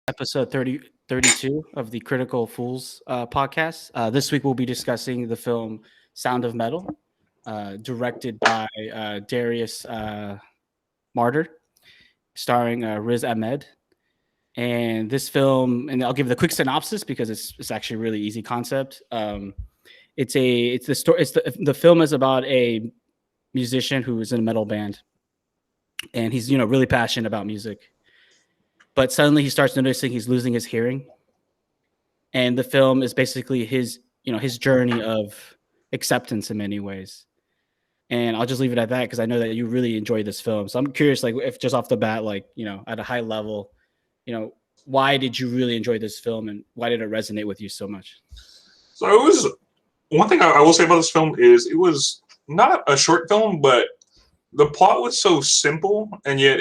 episode 32 of the Critical Fools podcast. This week we'll be discussing the film Sound of Metal, directed by Darius Martyr, starring Riz Ahmed. And this film, and I'll give the quick synopsis because it's actually a really easy concept. It's the story. The film is about a musician who is in a metal band, and he's really passionate about music, but suddenly he starts noticing he's losing his hearing, and the film is basically his journey of acceptance in many ways. And I'll just leave it at that because I know that you really enjoy this film. So I'm curious, like, if just off the bat, like, at a high level, you know, why did you really enjoy this film and why did it resonate with you so much? So it was one thing I will say about this film is it was not a short film, but the plot was so simple, and yet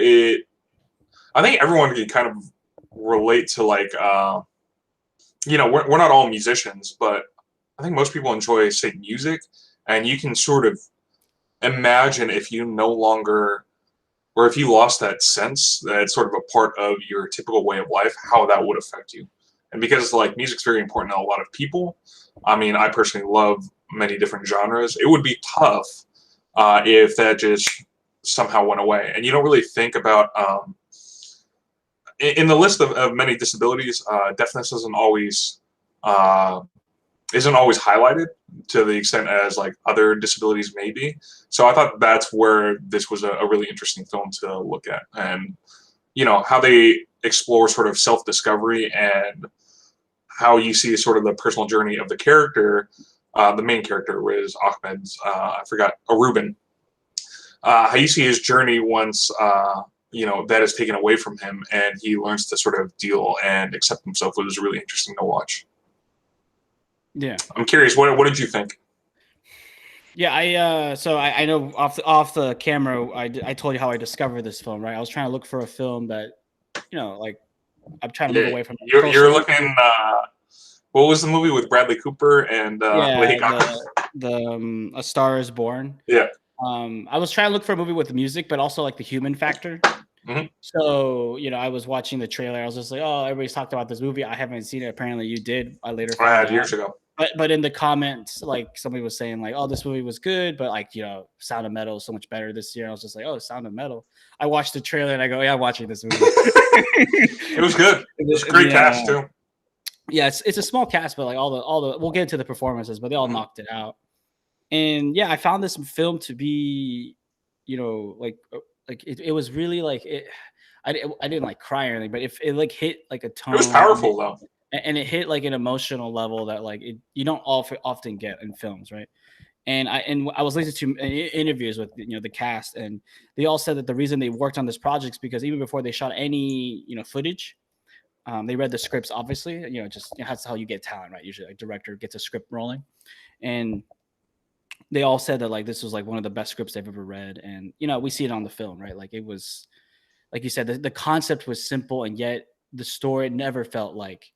I think everyone can kind of relate to we're not all musicians, but I think most people enjoy, say, music, and you can sort of imagine if you no longer, or if you lost that sense that it's sort of a part of your typical way of life, how that would affect you. And because like music's very important to a lot of people, I mean, I personally love many different genres. It would be tough if that just somehow went away. And you don't really think about in the list of many disabilities, deafness uh, isn't always highlighted to the extent as like other disabilities may be. So I thought that's where this was a really interesting film to look at, and how they explore sort of self-discovery and how you see sort of the personal journey of the character. The main character was Ahmed's, I forgot, Ruben. How you see his journey once that is taken away from him, and he learns to sort of deal and accept himself. It was really interesting to watch. Yeah. I'm curious, what did you think? Yeah, I know off the camera, I told you how I discovered this film, right? I was trying to look for a film that, like, I'm trying to move Yeah, away from you're social issues. looking. What was the movie with Bradley Cooper and Yeah, Lady Gaga? the A Star Is Born. Yeah. I was trying to look for a movie with music, but also like the human factor. Hmm. So, I was watching the trailer. I was just like, oh, everybody's talked about this movie. I haven't seen it. Apparently, you did. I later I found had out. years ago. But in the comments, like, somebody was saying like, oh, this movie was good, but like, Sound of Metal is so much better this year. I was just like, oh, Sound of Metal. I watched the trailer and I go, yeah, I'm watching this movie. It was good. It was a great cast too. Yeah, it's a small cast, but like all the we'll get into the performances, but they all knocked it out. And yeah, I found this film to be, it was really like it. I didn't like cry or anything, but if it like hit like a It was tone, powerful though. and it hit like an emotional level that like you don't often get in films, right? And I was listening to interviews with the cast, and they all said that the reason they worked on this project is because even before they shot any footage, they read the scripts. Obviously, just that's how you get talent, right? Usually, a director gets a script rolling, and they all said that like this was like one of the best scripts they've ever read. And we see it on the film, right? Like it was, like you said, the concept was simple, and yet the story never felt like,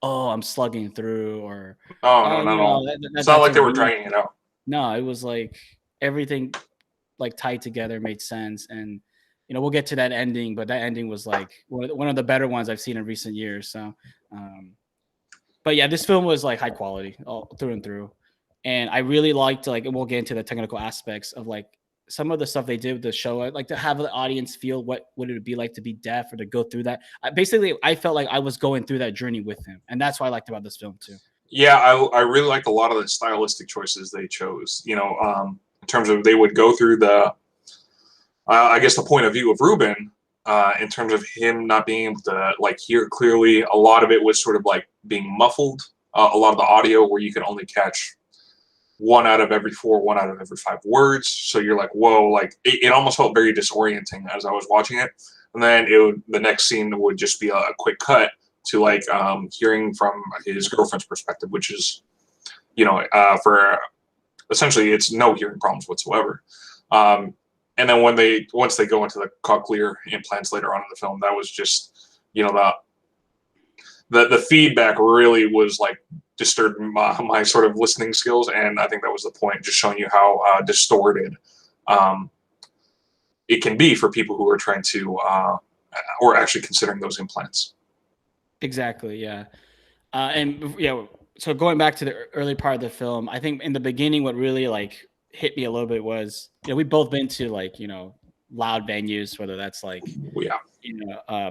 oh, I'm slugging through, or Oh no, oh, not at all. It's not that's like a they were weak. dragging it out. No, it was like everything like tied together, made sense. And we'll get to that ending, but that ending was like one of the better ones I've seen in recent years. So um but yeah, this film was like high quality all through and through. And I really liked, like, and we'll get into the technical aspects of like some of the stuff they did with the show. I'd like to have the audience feel what would it be like to be deaf or to go through that. Basically, I felt like I was going through that journey with him, and that's what I liked about this film too. Yeah, I really liked a lot of the stylistic choices they chose. In terms of they would go through I guess the point of view of Ruben, in terms of him not being able to like hear clearly. A lot of it was sort of like being muffled. A lot of the audio where you could only catch one out of every four, one out of every five words. So you're like, whoa, like it almost felt very disorienting as I was watching it. And then the next scene would just be a quick cut to like hearing from his girlfriend's perspective, which is, for essentially it's no hearing problems whatsoever. Um, and then once they go into the cochlear implants later on in the film, that was just, the feedback really was like disturbed my sort of listening skills, and I think that was the point, just showing you how distorted um, it can be for people who are trying to or actually considering those implants. Exactly. Yeah. And yeah. So going back to the early part of the film, I think in the beginning, what really like hit me a little bit was, we've both been to like, loud venues, whether that's like, Yeah. you know,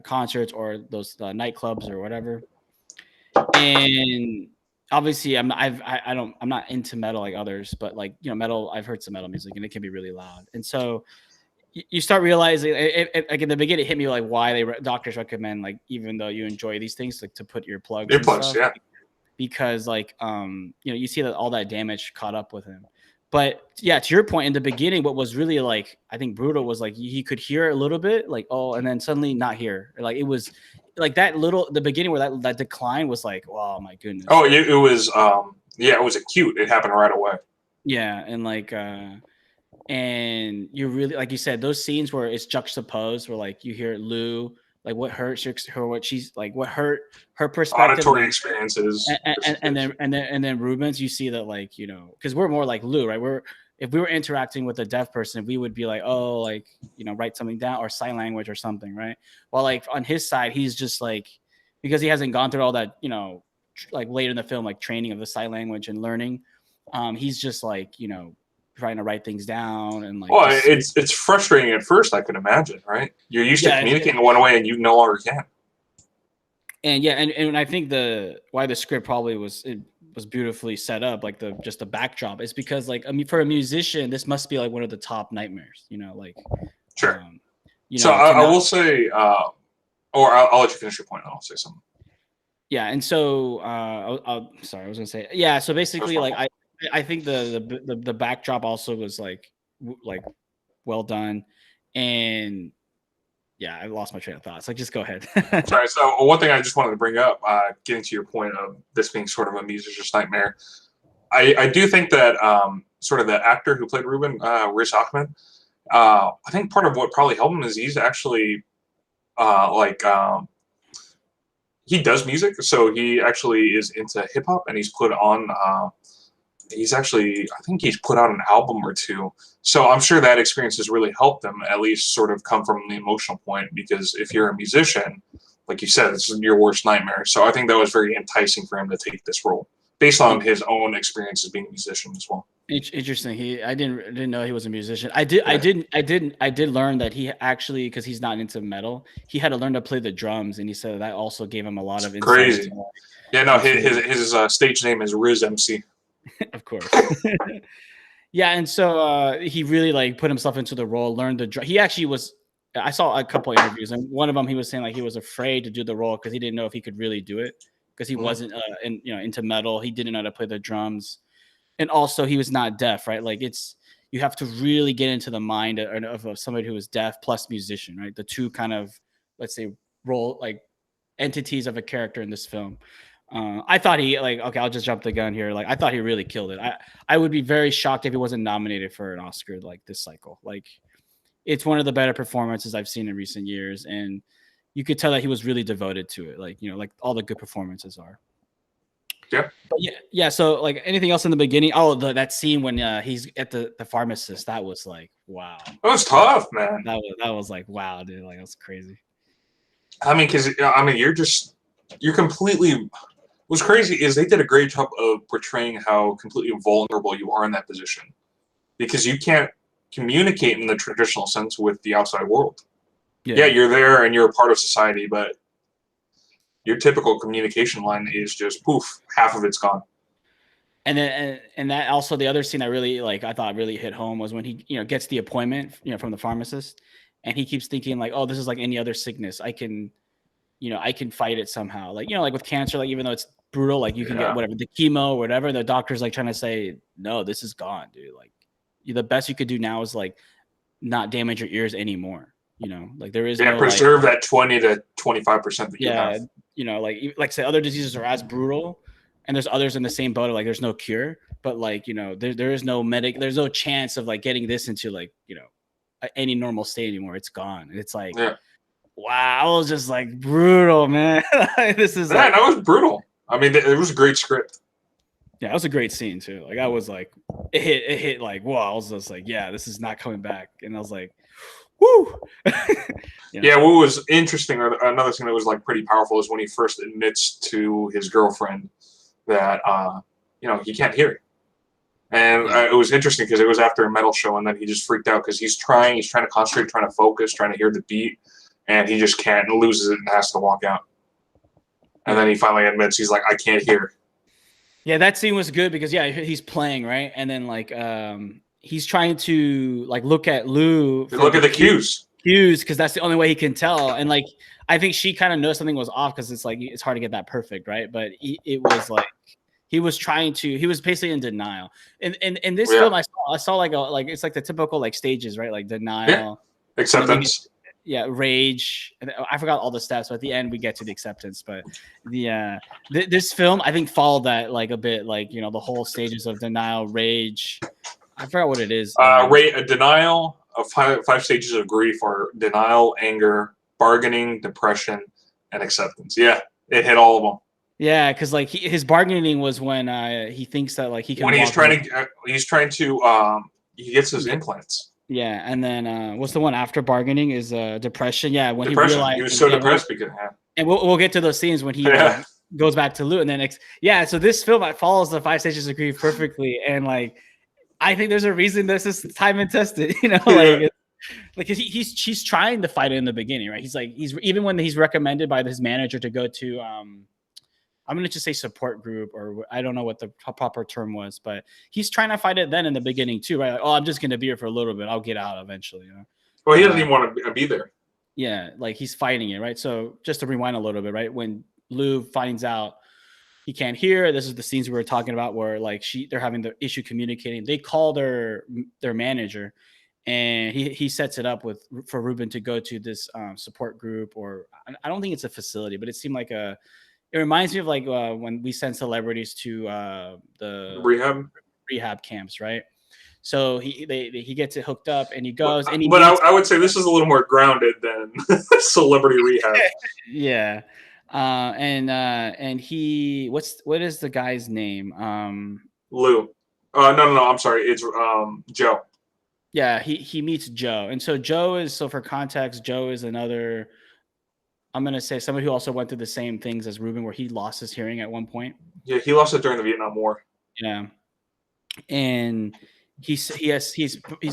concerts or those nightclubs or whatever. And obviously, I'm not into metal like others, but like, metal, I've heard some metal music and it can be really loud. And so you start realizing, like in the beginning, it hit me like why doctors recommend, like, even though you enjoy these things, like to put your plugs and Earplugs, stuff, yeah. because like you see that all that damage caught up with him. But yeah, to your point, in the beginning, what was really like, I think, brutal was like he could hear a little bit, like, oh, and then suddenly not hear. Like it was like that little, the beginning where that decline was like, oh my goodness. Oh, Like, it was yeah, it was acute. It happened right away. yeah, and like and you really, like you said, those scenes where it's juxtaposed, where like you hear Lou, like what hurts her, what she's like, what hurt her perspective, and Auditory then experiences. and then Rubens, you see that, like, because we're more like Lou, right? If we were interacting with a deaf person, we would be like, oh, like, write something down or sign language or something, right? While like on his side, he's just like, because he hasn't gone through all that, like later in the film, like training of the sign language and learning. He's just like, trying to write things down and like Well, just, it's frustrating at first. I can imagine, right? You're used to yeah, communicating one way, and you no longer can. and yeah, and I think why the script probably was beautifully set up, like just the backdrop, is because, like, I mean, for a musician, this must be like one of the top nightmares, like, Sure. um, So to I not, will say, or I'll let you finish your point, and I'll say something. yeah, and so sorry, I was gonna say, yeah, so That's basically, my like, fault. I think the backdrop also was like like well done, and yeah, I lost my train of thoughts. Like, just go ahead. Sorry. So one thing I just wanted to bring up, getting to your point of this being sort of a musician's nightmare, I do think that sort of the actor who played Ruben, Riz Ahmed, I think part of what probably helped him is he's actually like he does music, so he actually is into hip hop, and he's put on. He's actually, I think he's put out an album or two. So I'm sure that experience has really helped them at least sort of come from the emotional point. Because if you're a musician, like you said, this is your worst nightmare. So I think that was very enticing for him to take this role, based on his own experience as being a musician as well. Interesting. I didn't know he was a musician. I did learn that he actually, because he's not into metal, he had to learn to play the drums, and he said that also gave him a lot It's of insight crazy. into, Yeah, no, into his stage name is Riz MC. of course. Yeah, and so he really like put himself into the role, learned the drum. He actually was. I saw a couple interviews, and one of them he was saying like he was afraid to do the role because he didn't know if he could really do it, because he wasn't into metal. He didn't know how to play the drums, and also he was not deaf, right? Like, you have to really get into the mind of somebody who is deaf plus musician, right? The two kind of, let's say, role, like, entities of a character in this film. I thought he, like, okay, I'll just jump the gun here. Like, I thought he really killed it. I would be very shocked if he wasn't nominated for an Oscar like this cycle. Like, it's one of the better performances I've seen in recent years, and you could tell that he was really devoted to it. Like, like all the good performances are. Yeah. But yeah. So, like, anything else in the beginning? Oh, that scene when he's at the pharmacist. That was like, wow. That was tough, man. That was like, wow, dude. Like, that was crazy. I mean, because you're completely. What's crazy is they did a great job of portraying how completely vulnerable you are in that position, because you can't communicate in the traditional sense with the outside world. Yeah, you're there and you're a part of society, but your typical communication line is just poof, half of it's gone. And then, and that also, the other scene I really like, I thought really hit home, was when he, gets the appointment, from the pharmacist, and he keeps thinking like, oh, this is like any other sickness. I can fight it somehow. Like, like with cancer, like, even though it's brutal, like, you can get whatever, the chemo or whatever, the doctor's like trying to say, no, this is gone, dude. Like, the best you could do now is like not damage your ears anymore. Like, there is no, preserve that 20 to 25% that you have. like say other diseases are as brutal, and there's others in the same boat of like there's no cure, but like, there is no there's no chance of like getting this into like, any normal state anymore. It's gone. And it's like, wow, I was just like, brutal, man. This is that was brutal. I mean, it was a great script. Yeah, it was a great scene too. Like, I was like, it hit like, whoa. I was just like, yeah, this is not coming back. And I was like, whoo. Yeah, what was interesting, or another thing that was like pretty powerful, is when he first admits to his girlfriend that he can't hear it. And Yeah. it was interesting because it was after a metal show, and then he just freaked out because he's trying to concentrate, trying to focus, trying to hear the beat, and he just can't, and loses it and has to walk out. And then he finally admits, he's like, I can't hear. Yeah, that scene was good because he's playing, right? And then like he's trying to like look at Lou for Look at the cues because that's the only way he can tell. And like I think she kind of knows something was off because it's like it's hard to get that perfect, right? But it was like he was basically in denial. And in this film, I saw like it's like the typical like stages, right? Like denial, acceptance. Rage. I forgot all the steps, but at the end we get to the acceptance. But this film I think followed that like a bit, like the whole stages of denial, rage. I forgot what it is. Denial of five stages of grief are denial, anger, bargaining, depression, and acceptance. Yeah, it hit all of them. Yeah, because like his bargaining was when he thinks that like he can. When he's trying to, he gets his implants. Yeah, and then what's the one after bargaining is depression. Yeah, when depression. he realized he was so depressed because. And we'll get to those scenes when he goes back to Lou, and then so this film follows the 5 stages of grief perfectly, and like I think there's a reason this is time and tested. Like he's trying to fight it in the beginning, right? He's even when he's recommended by his manager to go to I'm gonna just say support group, or I don't know what the proper term was, but he's trying to fight it then in the beginning too, right? Like, I'm just gonna be here for a little bit. I'll get out eventually. Well, he doesn't even want to be there. Yeah, like he's fighting it, right? So just to rewind a little bit, right? When Lou finds out he can't hear, this is the scenes we were talking about where like they're having the issue communicating. They call their manager, and he sets it up for Ruben to go to this support group, or I don't think it's a facility, but it seemed like it reminds me of like when we send celebrities to the rehab camps, right? So he gets it hooked up and he goes. I would say this is a little more grounded than celebrity rehab. Yeah, and he what is the guy's name? Lou. No. I'm sorry. It's Joe. Yeah, he meets Joe, and so Joe is for context. Joe is another. I'm going to say somebody who also went through the same things as Ruben, where he lost his hearing at one point. Yeah, he lost it during the Vietnam War. Yeah. And he's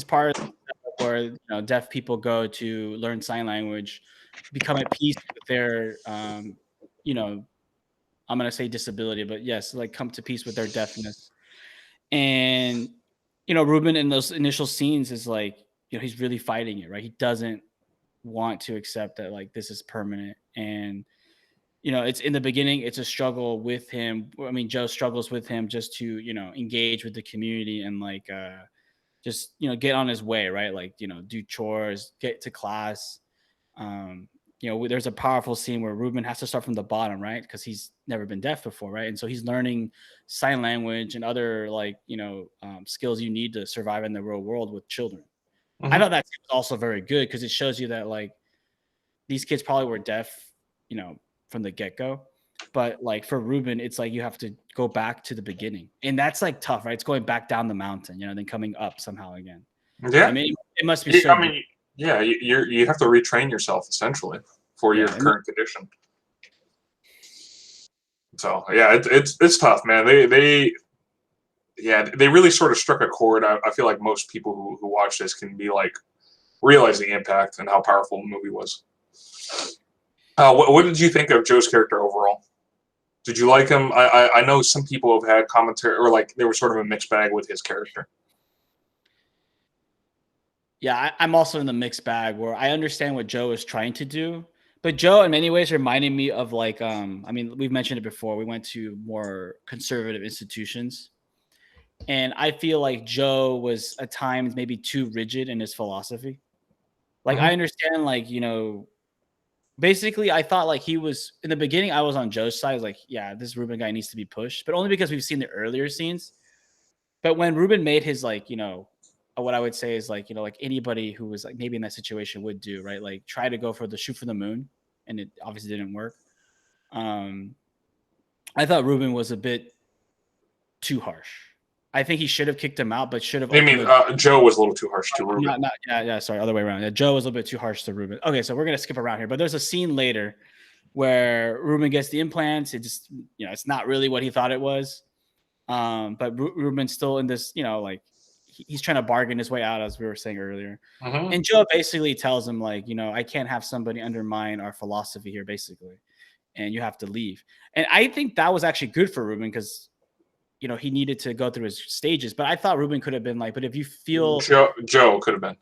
part of where deaf people go to learn sign language, become at peace with their I'm going to say disability, but yes, like come to peace with their deafness. And Ruben in those initial scenes is like, he's really fighting it, right? He doesn't want to accept that like this is permanent, and it's in the beginning, it's a struggle with him. I mean, Joe struggles with him just to engage with the community and like just get on his way, right? Like do chores, get to class. There's a powerful scene where Ruben has to start from the bottom, right? Because he's never been deaf before, right? And so he's learning sign language and other like skills you need to survive in the real world with children. I thought that was also very good because it shows you that like these kids probably were deaf, from the get-go. But like for Ruben, it's like you have to go back to the beginning. And that's like tough, right? It's going back down the mountain, then coming up somehow again. Yeah. I mean, it must be so you have to retrain yourself essentially for your current condition. So yeah, it's tough, man. They really sort of struck a chord. I feel like most people who watch this can be like realize the impact and how powerful the movie was. What did you think of Joe's character overall? Did you like him? I know some people have had commentary, or like they were sort of a mixed bag with his character. Yeah, I'm also in the mixed bag where I understand what Joe is trying to do, but Joe in many ways reminded me of like I mean, we've mentioned it before. We went to more conservative institutions. And I feel like Joe was at times maybe too rigid in his philosophy. Like I understand, like, basically I thought like he was in the beginning, I was on Joe's side. I was like, yeah, this Ruben guy needs to be pushed, but only because we've seen the earlier scenes. But when Ruben made his like, what I would say is like, like anybody who was like maybe in that situation would do, right? Like try to go for the shoot for the moon, and it obviously didn't work. I thought Ruben was a bit too harsh. I think he should have kicked him out, but should have I opened mean, the Joe was a little too harsh to Ruben. sorry, other way around. Yeah, Joe was a little bit too harsh to Ruben. Okay, so we're gonna skip around here, but there's a scene later where Ruben gets the implants. It just, it's not really what he thought it was. But Ruben's still in this, like he's trying to bargain his way out, as we were saying earlier. Mhm. And Joe basically tells him, like, I can't have somebody undermine our philosophy here, basically, and you have to leave. And I think that was actually good for Ruben because, he needed to go through his stages. But I thought Ruben could have been like, but if you feel Joe could have been.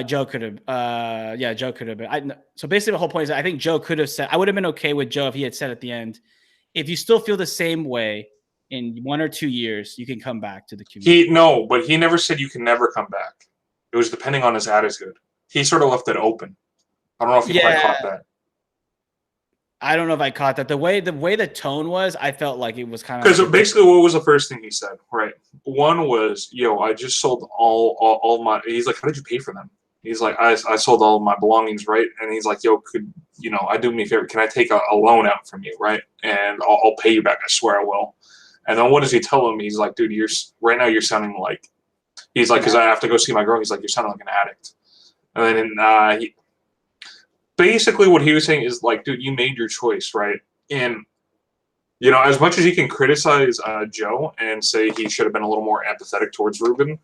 Joe could have, Joe could have been. So basically, the whole point is, I think Joe could have said, I would have been okay with Joe if he had said at the end, if you still feel the same way in 1 or 2 years, you can come back to the community. But he never said you can never come back. It was depending on his attitude. He sort of left it open. I don't know if you quite caught that. I don't know if I caught that. The way the tone was, I felt like it was kind of because basically, what was the first thing he said? Right, one was, "Yo, I just sold all my." He's like, "How did you pay for them?" He's like, "I sold all of my belongings, right?" And he's like, "Yo, I do me a favor? Can I take a loan out from you, right? And I'll pay you back. I swear I will." And then what does he tell him? He's like, "Dude, right now you're sounding like." He's like, "Because I have to go see my girl." He's like, "You're sounding like an addict." And then basically what he was saying is like, dude, you made your choice, right? And as much as you can criticize Joe and say he should have been a little more empathetic towards Ruben,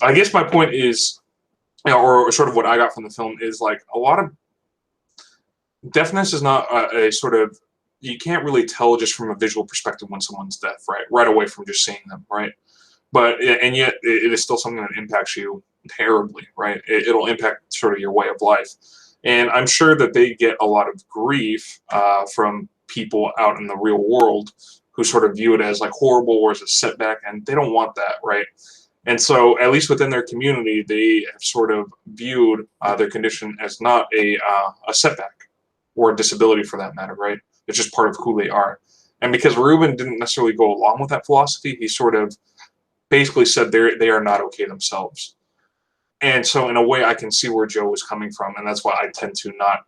I guess my point is, or sort of what I got from the film is like a lot of deafness is not a sort of, you can't really tell just from a visual perspective when someone's deaf, right away from just seeing them, right? But and yet it is still something that impacts you terribly, right? It'll impact sort of your way of life. And I'm sure that they get a lot of grief from people out in the real world who sort of view it as like horrible or as a setback, and they don't want that, right? And so, at least within their community, they have sort of viewed their condition as not a setback or a disability for that matter, right? It's just part of who they are. And because Ruben didn't necessarily go along with that philosophy, he sort of basically said they are not okay themselves. And so, in a way, I can see where Joe was coming from, and that's why I tend to not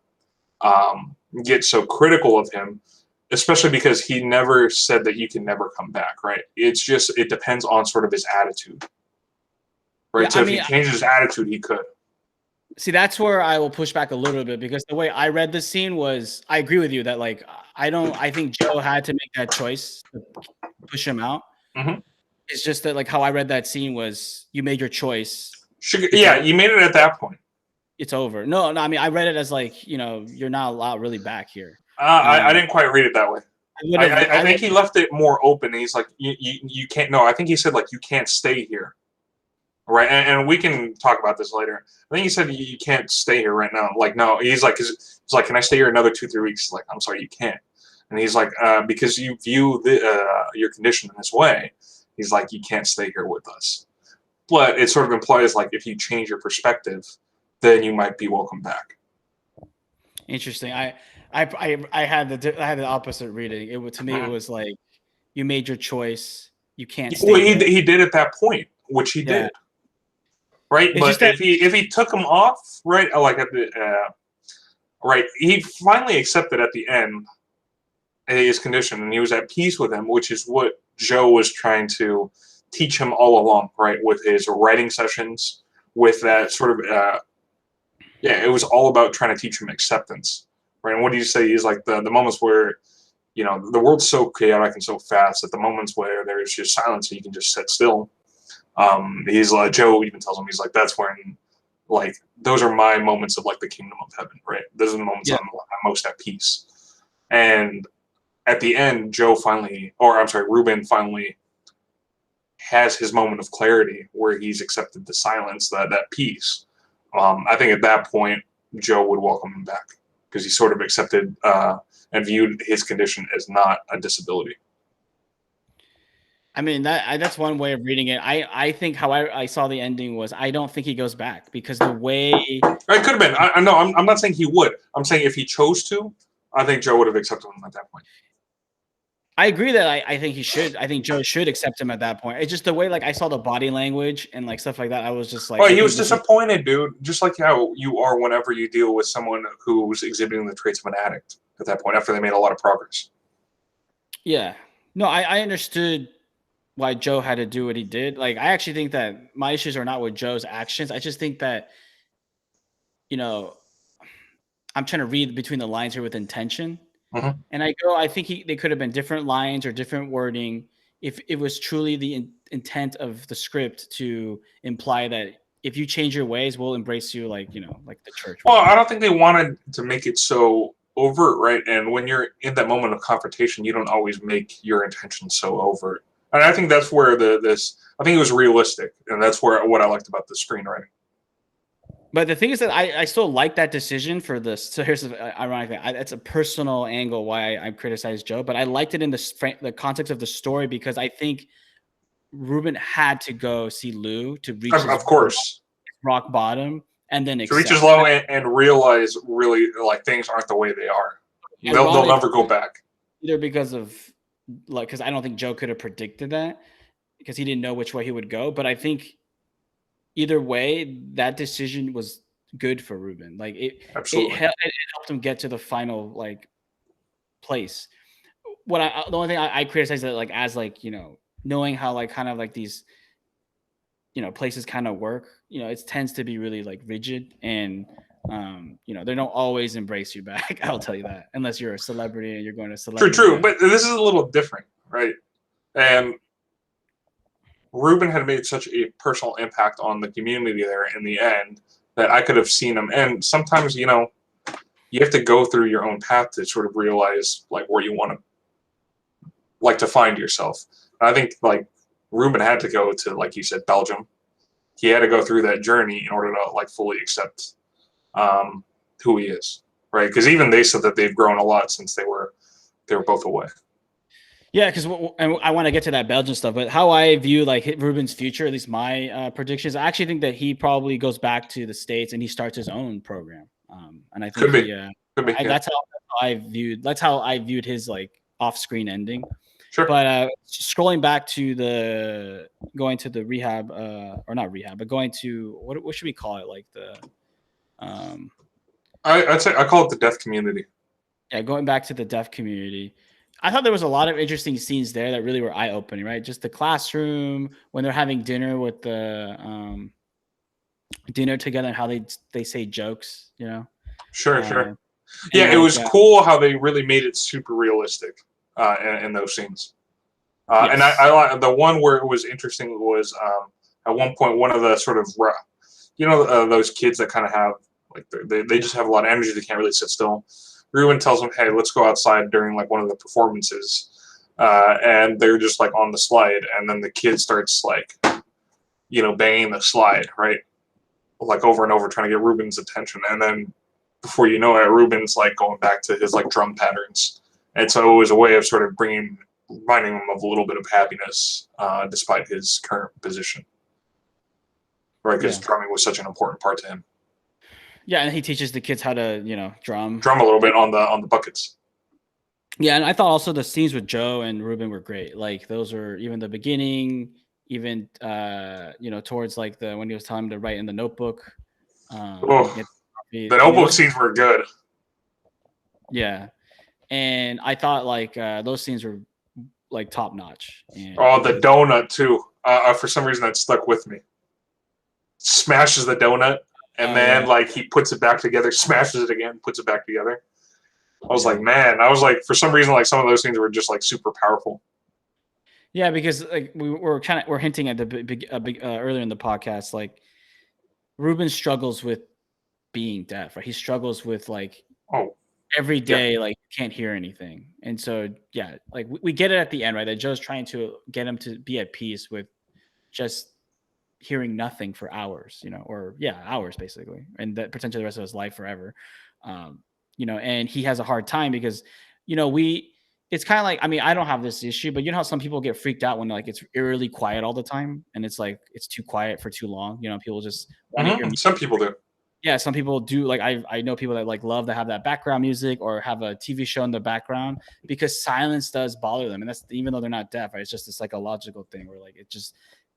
get so critical of him, especially because he never said that you can never come back, right? It's just, it depends on sort of his attitude, right? Yeah, so if he changed his attitude, he could. See, that's where I will push back a little bit, because the way I read this scene was, I agree with you that, like, I think Joe had to make that choice to push him out. Mm-hmm. It's just that, like, how I read that scene was, you made your choice. Yeah, you made it at that point. It's over. No, I mean, I read it as like, you're not allowed really back here. I didn't quite read it that way. I think he left it more open. He's like, you can't. No, I think he said like, you can't stay here, right? And we can talk about this later. I think he said you can't stay here right now. Like, no, he's like, can I stay here another 2-3 weeks? Like, I'm sorry, you can't. And he's like, because you view your condition in this way. He's like, you can't stay here with us. But it sort of implies like, if you change your perspective, then you might be welcome back. Interesting. I had the opposite reading. To me, it was like, you made your choice. You can't stay. Well, he did at that point, which he did. Right, it's but if he took him off, right, like at the right, he finally accepted at the end his condition, and he was at peace with him, which is what Joe was trying to teach him all along, right, with his writing sessions, with that sort of it was all about trying to teach him acceptance, right? And what do you say? He's like the moments where, the world's so chaotic and so fast, that the moments where there's just silence and you can just sit still. He's like, Joe even tells him, he's like, that's when, like, those are my moments of like the kingdom of heaven, right? Those are the moments I'm most at peace. And at the end, Ruben finally has his moment of clarity where he's accepted the silence, that peace. I think at that point, Joe would welcome him back, because he sort of accepted and viewed his condition as not a disability. I mean, that's one way of reading it. I think how I saw the ending was, I don't think he goes back, because the way it could have been. I know. I'm not saying he would. I'm saying if he chose to, I think Joe would have accepted him at that point. I agree that I think he should. I think Joe should accept him at that point. It's just the way, like, I saw the body language and like stuff like that. I was just like, he was disappointed, dude. Just like how you are whenever you deal with someone who's exhibiting the traits of an addict at that point, after they made a lot of progress. Yeah. No, I understood why Joe had to do what he did. Like, I actually think that my issues are not with Joe's actions. I just think that, you know, I'm trying to read between the lines here with intention. Mhm. And I think they could have been different lines or different wording if it was truly the intent of the script to imply that if you change your ways, we'll embrace you, like, like the church Well, would. I don't think they wanted to make it so overt, right? And when you're in that moment of confrontation, you don't always make your intention so overt. And I think that's where I think it was realistic, and that's where what I liked about the screenwriting. But the thing is that I still like that decision for this. So here's the ironic thing. It's a personal angle why I criticize Joe, but I liked it in the context of the story because I think Ruben had to go see Lou to reach his Of course, rock bottom and then to reach his accept. low and realize really like things aren't the way they are. They'll Ironic, never go back. either because of like, because I don't think Joe could have predicted that because he didn't know which way he would go. But I think either way, that decision was good for Ruben. Like Absolutely. it helped him get to the final like place. The only thing I criticize that, like, as like, knowing how like kind of like these places kind of work, it tends to be really like rigid, and they don't always embrace you back. I'll tell you that, unless you're a celebrity and you're going to celebrity True. event. But this is a little different, right? And Ruben had made such a personal impact on the community there in the end that I could have seen him. And sometimes, you have to go through your own path to sort of realize like where you want to like to find yourself. And I think like Ruben had to go to, like you said, Belgium. He had to go through that journey in order to like fully accept who he is, right? Because even they said that they've grown a lot since they were both away. Yeah, because I want to get to that Belgian stuff, but how I view like Ruben's future, at least my predictions, I actually think that he probably goes back to the States and he starts his own program. And I think Could be. Could be. Yeah. That's how I viewed his like off-screen ending. Sure. But scrolling back to going to the rehab, or not rehab, but going to what should we call it? Like the, I'd say I call it the deaf community. Yeah, going back to the deaf community. I thought there was a lot of interesting scenes there that really were eye-opening, right? Just the classroom when they're having dinner with the dinner together and how they say jokes, Sure. Yeah, it was cool how they really made it super realistic in those scenes. Yes. And I the one where it was interesting was at one point one of the sort of those kids that kind of have like they just have a lot of energy, they can't really sit still. Ruben tells them, "Hey, let's go outside during like one of the performances," and they're just like on the slide, and then the kid starts like, banging the slide, right, like over and over, trying to get Ruben's attention, and then before you know it, Ruben's like going back to his like drum patterns, and so it was a way of sort of reminding him of a little bit of happiness, despite his current position, right? Because drumming was such an important part to him. Yeah, and he teaches the kids how to, drum a little bit on the buckets. Yeah, and I thought also the scenes with Joe and Ruben were great. Like those were even the beginning, even towards like when he was telling him to write in the notebook. The notebook scenes were good. Yeah, and I thought like those scenes were like top notch. The donut too. For some reason that stuck with me. Smashes the donut. And then, like, he puts it back together, smashes it again, puts it back together. I was like, man, for some reason, like, some of those things were just, like, super powerful. Yeah, because, like, we're hinting at earlier in the podcast, like, Ruben struggles with being deaf, right? He struggles with, like, every day, like, can't hear anything. And so, yeah, like, we get it at the end, right? That Joe's trying to get him to be at peace with just hearing nothing for hours, hours basically, and that potentially the rest of his life forever. And he has a hard time because, it's kind of like, I mean, I don't have this issue, but you know how some people get freaked out when like it's eerily quiet all the time and it's like it's too quiet for too long. People just want to hear music. Some people do. Yeah, some people do. Like I know people that like love to have that background music or have a TV show in the background because silence does bother them, and that's even though they're not deaf, right? It's just a psychological thing where like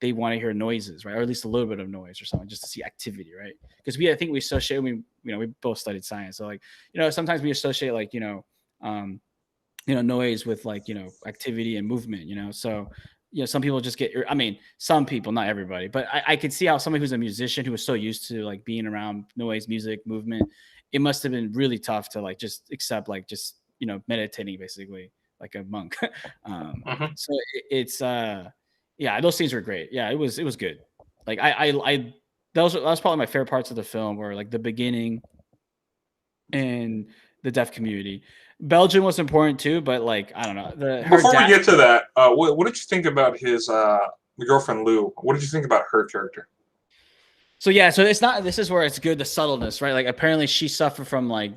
they want to hear noises, right? Or at least a little bit of noise or something just to see activity, right? Because I think we associate, we both studied science. So like, sometimes we associate like, noise with like, activity and movement, so, some people just get, I mean, some people, not everybody, but I could see how somebody who's a musician who was so used to like being around noise, music, movement, it must have been really tough to like just accept like just, meditating basically like a monk. Mhm. So it's yeah, those scenes were great. Yeah, it was good. Like I that was probably my favorite parts of the film were like the beginning and the deaf community. Belgium was important too, but like I don't know, the her Before we dad. get to that, what did you think about his girlfriend Lou? What did you think about her character? So yeah, so it's not. This is where it's good, the subtleness, right? Like apparently she suffered from like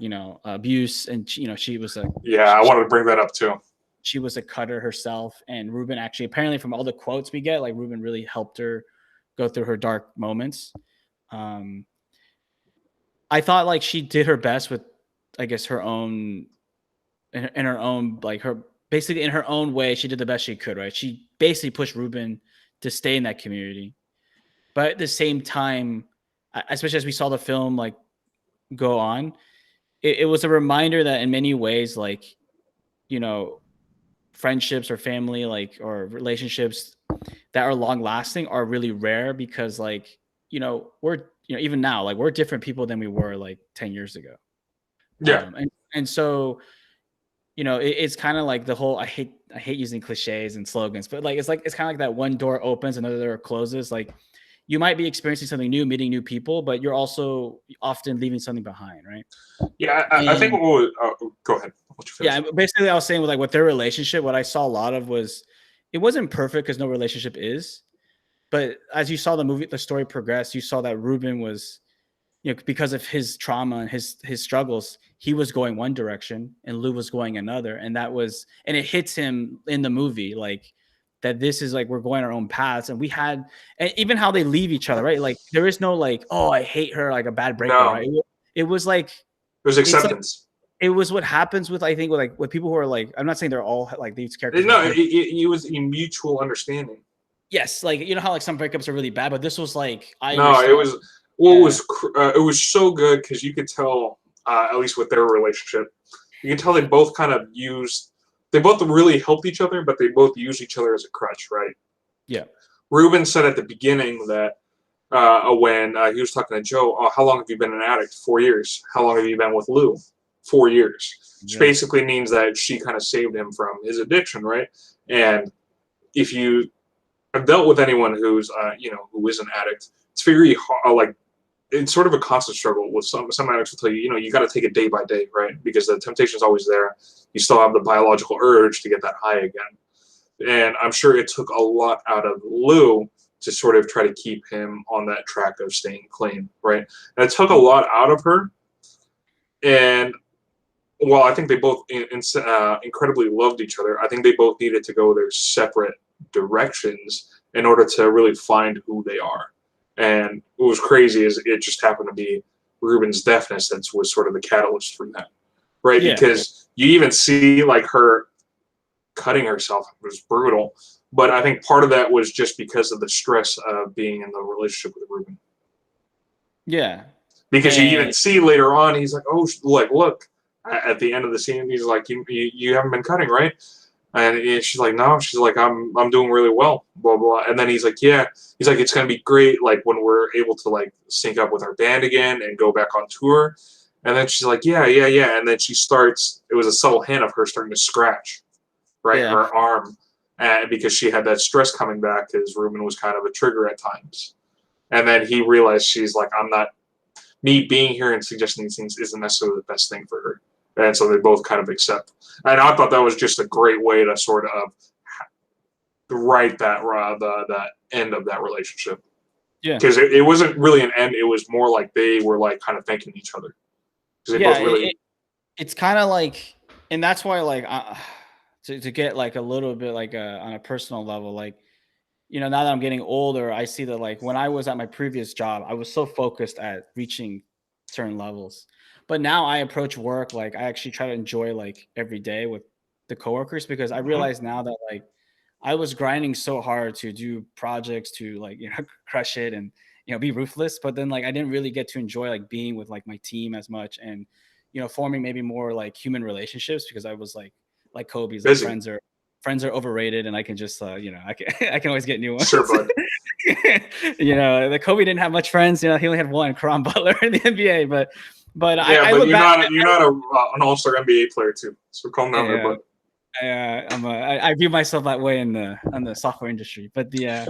abuse, and she was a Yeah, I she, wanted to bring that up too. she was a cutter herself. And Ruben actually, apparently, from all the quotes we get, like Ruben really helped her go through her dark moments. Um, I thought like she did her best with, I guess, her own in her own like her basically in her own way. She did the best she could, right? She basically pushed Ruben to stay in that community, but at the same time, especially as we saw the film like go on, it was a reminder that in many ways, like, you know, friendships or family, like, or relationships that are long lasting are really rare because, like, we're, even now, like, we're different people than we were like 10 years ago. Yeah, And so, it's kind of like the whole, I hate using cliches and slogans, but like, it's kind of like that one door opens, another door closes. Like, you might be experiencing something new, meeting new people, but you're also often leaving something behind, right? yeah. I think And what was, go ahead. Let you yeah, finish. basically, I was saying with like with their relationship, what I saw a lot of was it wasn't perfect because no relationship is. But as you saw the story progress, you saw that Ruben was, because of his trauma and his struggles, he was going one direction and Lou was going another, and it hits him in the movie like that. This is like we're going our own paths, and even how they leave each other, right? Like there is no like, oh, I hate her, like a bad breakup, No, right? It was like there's it's like acceptance. it was what happens with, I think, with like with people who are like, I'm not saying they're all like these characters are No, perfect. it was a mutual understanding. Yes, like how like some breakups are really bad, but this was like I No, it understand. was Yeah, it was so good because you could tell, at least with their relationship, you can tell they both really helped each other, but they both used each other as a crutch, right? yeah, Ruben said at the beginning that when he was talking to Joe, oh, how long have you been an addict? 4 years. How long have you been with Lou? 4 years. Which yeah, basically means that she kind of saved him from his addiction, right? And if you have dealt with anyone who's who is an addict, it's very hard, like it's sort of a constant struggle with some addicts will tell you, you got to take it day by day, right? Because the temptation is always there. You still have the biological urge to get that high again. And I'm sure it took a lot out of Lou to sort of try to keep him on that track of staying clean, right? And it took a lot out of her. And while I think they both incredibly loved each other, I think they both needed to go their separate directions in order to really find who they are. And what was crazy is it just happened to be Ruben's deafness that was sort of the catalyst for that, right? yeah, Because you even see like her cutting herself was brutal. But I think part of that was just because of the stress of being in the relationship with Ruben. yeah, Because you even and see later on, he's like, "Oh, like look," at the end of the scene, he's like, "You haven't been cutting, right?" And she's like, "No." She's like, "I'm doing really well." Blah blah. And then he's like, "Yeah." He's like, "It's gonna be great, like when we're able to like sync up with our band again and go back on tour." And then she's like, "Yeah, yeah, yeah." And then she starts. It was a subtle hint of her starting to scratch, right, yeah, her arm, because she had that stress coming back because Ruben was kind of a trigger at times. And then he realized she's like, I'm not, me being here and suggesting these things isn't necessarily the best thing for her. And so they both kind of accept. And I thought that was just a great way to sort of write that the end of that relationship. yeah, Because it wasn't really an end. It was more like they were like kind of thanking each other. Because they yeah. both really, It's kind of like, and that's why like to get like a little bit like on a personal level, like, now that I'm getting older, I see that like when I was at my previous job, I was so focused at reaching certain levels. But now I approach work like I actually try to enjoy like every day with the coworkers because I mhm, realize now that like I was grinding so hard to do projects to like, crush it and, be ruthless. But then like I didn't really get to enjoy like being with like my team as much and, forming maybe more like human relationships because I was like Kobe's like busy. friends are friends are overrated, and I can just you know, I can I can always get new ones. Sure, bud. You know, the Kobe didn't have much friends. You know, he only had one, Karan Butler in the NBA. But Yeah, I but look back. you're not an all-star NBA player too. So calm down there, Yeah, bud. I view myself that way in the software industry. But Yeah.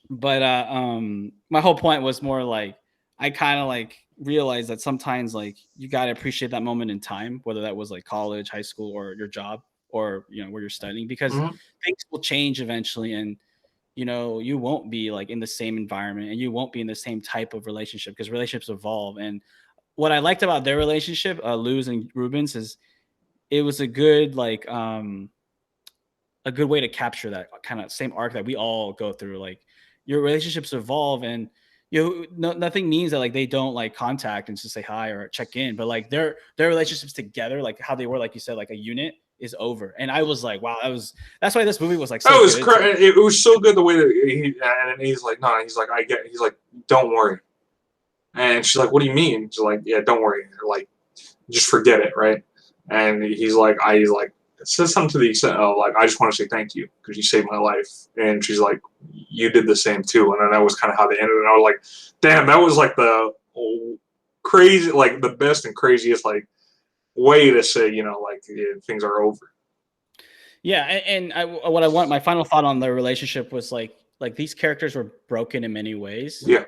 my whole point was more like I kind of like realized that sometimes like you got to appreciate that moment in time, whether that was like college, high school, or your job, or you know where you're studying, because Mhm. things will change eventually, and you know you won't be like in the same environment, and you won't be in the same type of relationship because relationships evolve. And what I liked about their relationship, Luz and Ruben's, is it was a good way to capture that kind of same arc that we all go through. Like your relationships evolve, and nothing means that like they don't like contact and just say hi or check in, but like their relationships together, like how they were, like you said, like a unit, is over. And I was like, wow, that's why this movie was like That so was good. it was so good the way that he's like, no, he's like, I get it. He's like, don't worry. And she's like, what do you mean? She's like, yeah, don't worry. Like, just forget it, right? And he's like, says something to the extent of like, I just want to say thank you because you saved my life. And she's like, you did the same too. And then that was kind of how they ended. And I was like, damn, that was like the crazy, like the best and craziest like way to say, you know, like yeah, things are over. Yeah, and what I want, my final thought on their relationship was like these characters were broken in many ways. Yeah.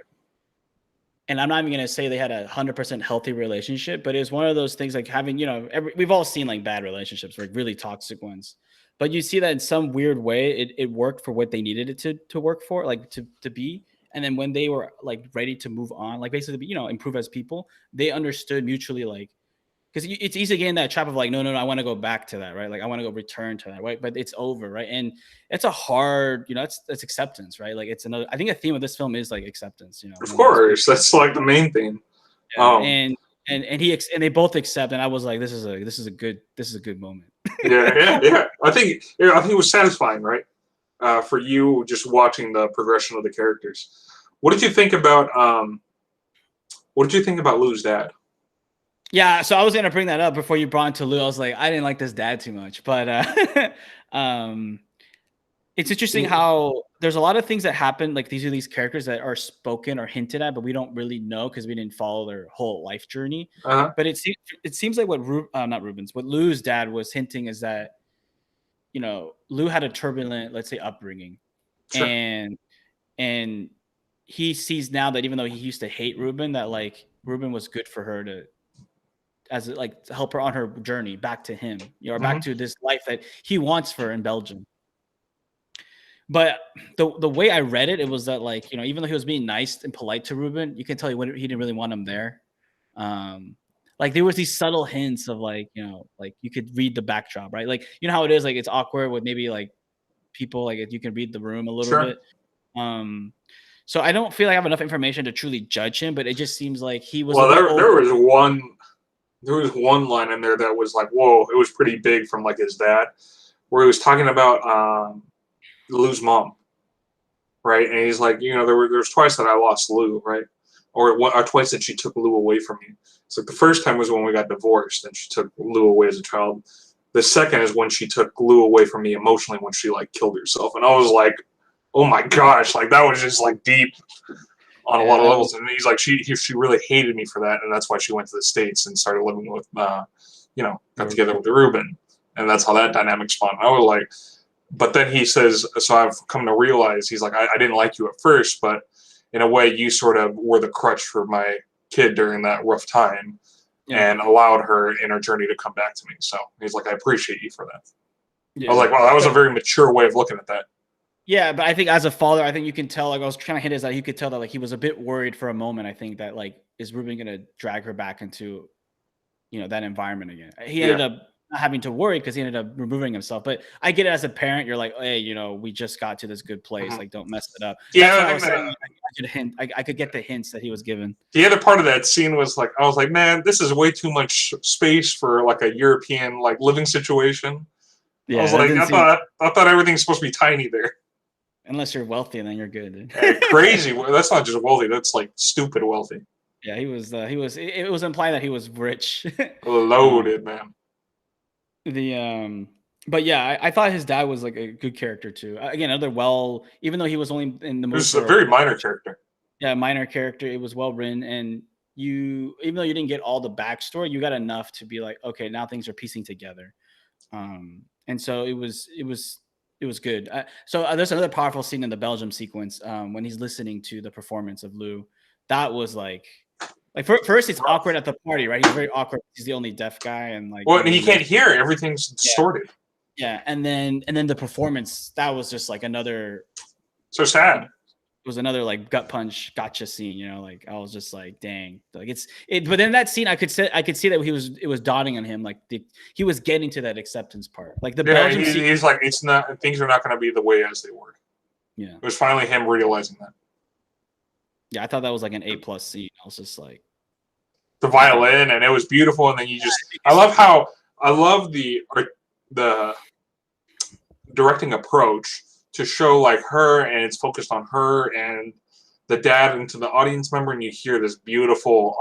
And I'm not even gonna say they had 100% healthy relationship, but it was one of those things like having, you know, we've all seen like bad relationships, like really toxic ones. But you see that in some weird way, it worked for what they needed it to work for, like to be. And then when they were like ready to move on, like basically, you know, improve as people, they understood mutually, like because it's easy to get in that trap of like, no, I want to go back to that, right? Like I want to go return to that, right? But it's over, right? And it's a hard, you know, it's acceptance, right? Like it's another. I think a theme of this film is like acceptance, you know. Of course, that's like the main thing. Yeah, and they both accept, and I was like, this is a good moment. Yeah. I think it was satisfying, right? For you, just watching the progression of the characters. What did you think about Lou's dad? Yeah, so I was gonna bring that up before you brought into Lou. I was like, I didn't like this dad too much, but it's interesting how there's a lot of things that happen. Like these characters that are spoken or hinted at, but we don't really know because we didn't follow their whole life journey. Uh-huh. But it seems like what not Ruben's, what Lou's dad was hinting is that, you know, Lou had a turbulent, let's say, upbringing, Sure. and he sees now that even though he used to hate Ruben, that like Ruben was good for her to like to help her on her journey back to him, you know, or back to this life that he wants for her in Belgium. But the way I read it, it was that like, you know, even though he was being nice and polite to Ruben, you can tell he didn't really want him there. Like there was these subtle hints of like, you know, like you could read the backdrop, right? Like, you know how it is, like it's awkward with maybe like people, like if you can read the room a little Sure. bit. So I don't feel like I have enough information to truly judge him, but it just seems like he was. Well, there was one line in there that was like, whoa, it was pretty big from like his dad, where he was talking about Lou's mom, right? And he's like, you know, there's twice that I lost Lou, right? Or twice that she took Lou away from me. So the first time was when we got divorced and she took Lou away as a child. The second is when she took Lou away from me emotionally when she like killed herself. And I was like, oh my gosh, like that was just like deep on a lot of levels. And he's like, she really hated me for that, and that's why she went to the States and started living with, you know, got together with Ruben, and that's how that dynamic spawned. I was like, but then he says, so I've come to realize, he's like, I didn't like you at first, but in a way, you sort of were the crutch for my kid during that rough time, and allowed her in her journey to come back to me. So he's like, I appreciate you for that. I was like, wow, that was a very mature way of looking at that. Yeah, but I think as a father, I think you can tell, like I was trying to hit is that you could tell that like he was a bit worried for a moment. I think that like, is Ruben going to drag her back into, you know, that environment again? He ended up not having to worry because he ended up removing himself. But I get it as a parent. You're like, hey, you know, we just got to this good place. Like, don't mess it up. Yeah, that's what I was saying. I could get the hints that he was given. The other part of that scene was like, I was like, man, this is way too much space for like a European like living situation. Yeah, I was like, I thought everything's supposed to be tiny there. Unless you're wealthy, and then you're good. Crazy. That's not just wealthy. That's like stupid wealthy. Yeah, he was. It was implied that he was rich. Loaded, man. But yeah, I thought his dad was like a good character too. Again, even though he was only in the It movie was a for very minor character. minor character, it was well written, and even though you didn't get all the backstory, you got enough to be like, okay, now things are piecing together. And so it was good. There's another powerful scene in the Belgium sequence when he's listening to the performance of Lou. That was like first it's awkward at the party, right? He's very awkward. He's the only deaf guy, and like Well, he can't hear. Everything's Yeah. distorted. Yeah, and then the performance, that was just like another. So sad. It was another like gut punch gotcha scene, like I was just like, dang, like but in that scene I could see that it was dawning on him, like he was getting to that acceptance part, like the Belgium he's like, it's not, things are not going to be the way as they were. Yeah, it was finally him realizing that. Yeah, I thought that was like an A+ scene. I was just like, the violin, and it was beautiful, and then I love the directing approach to show like her, and it's focused on her and the dad into the audience member, and you hear this beautiful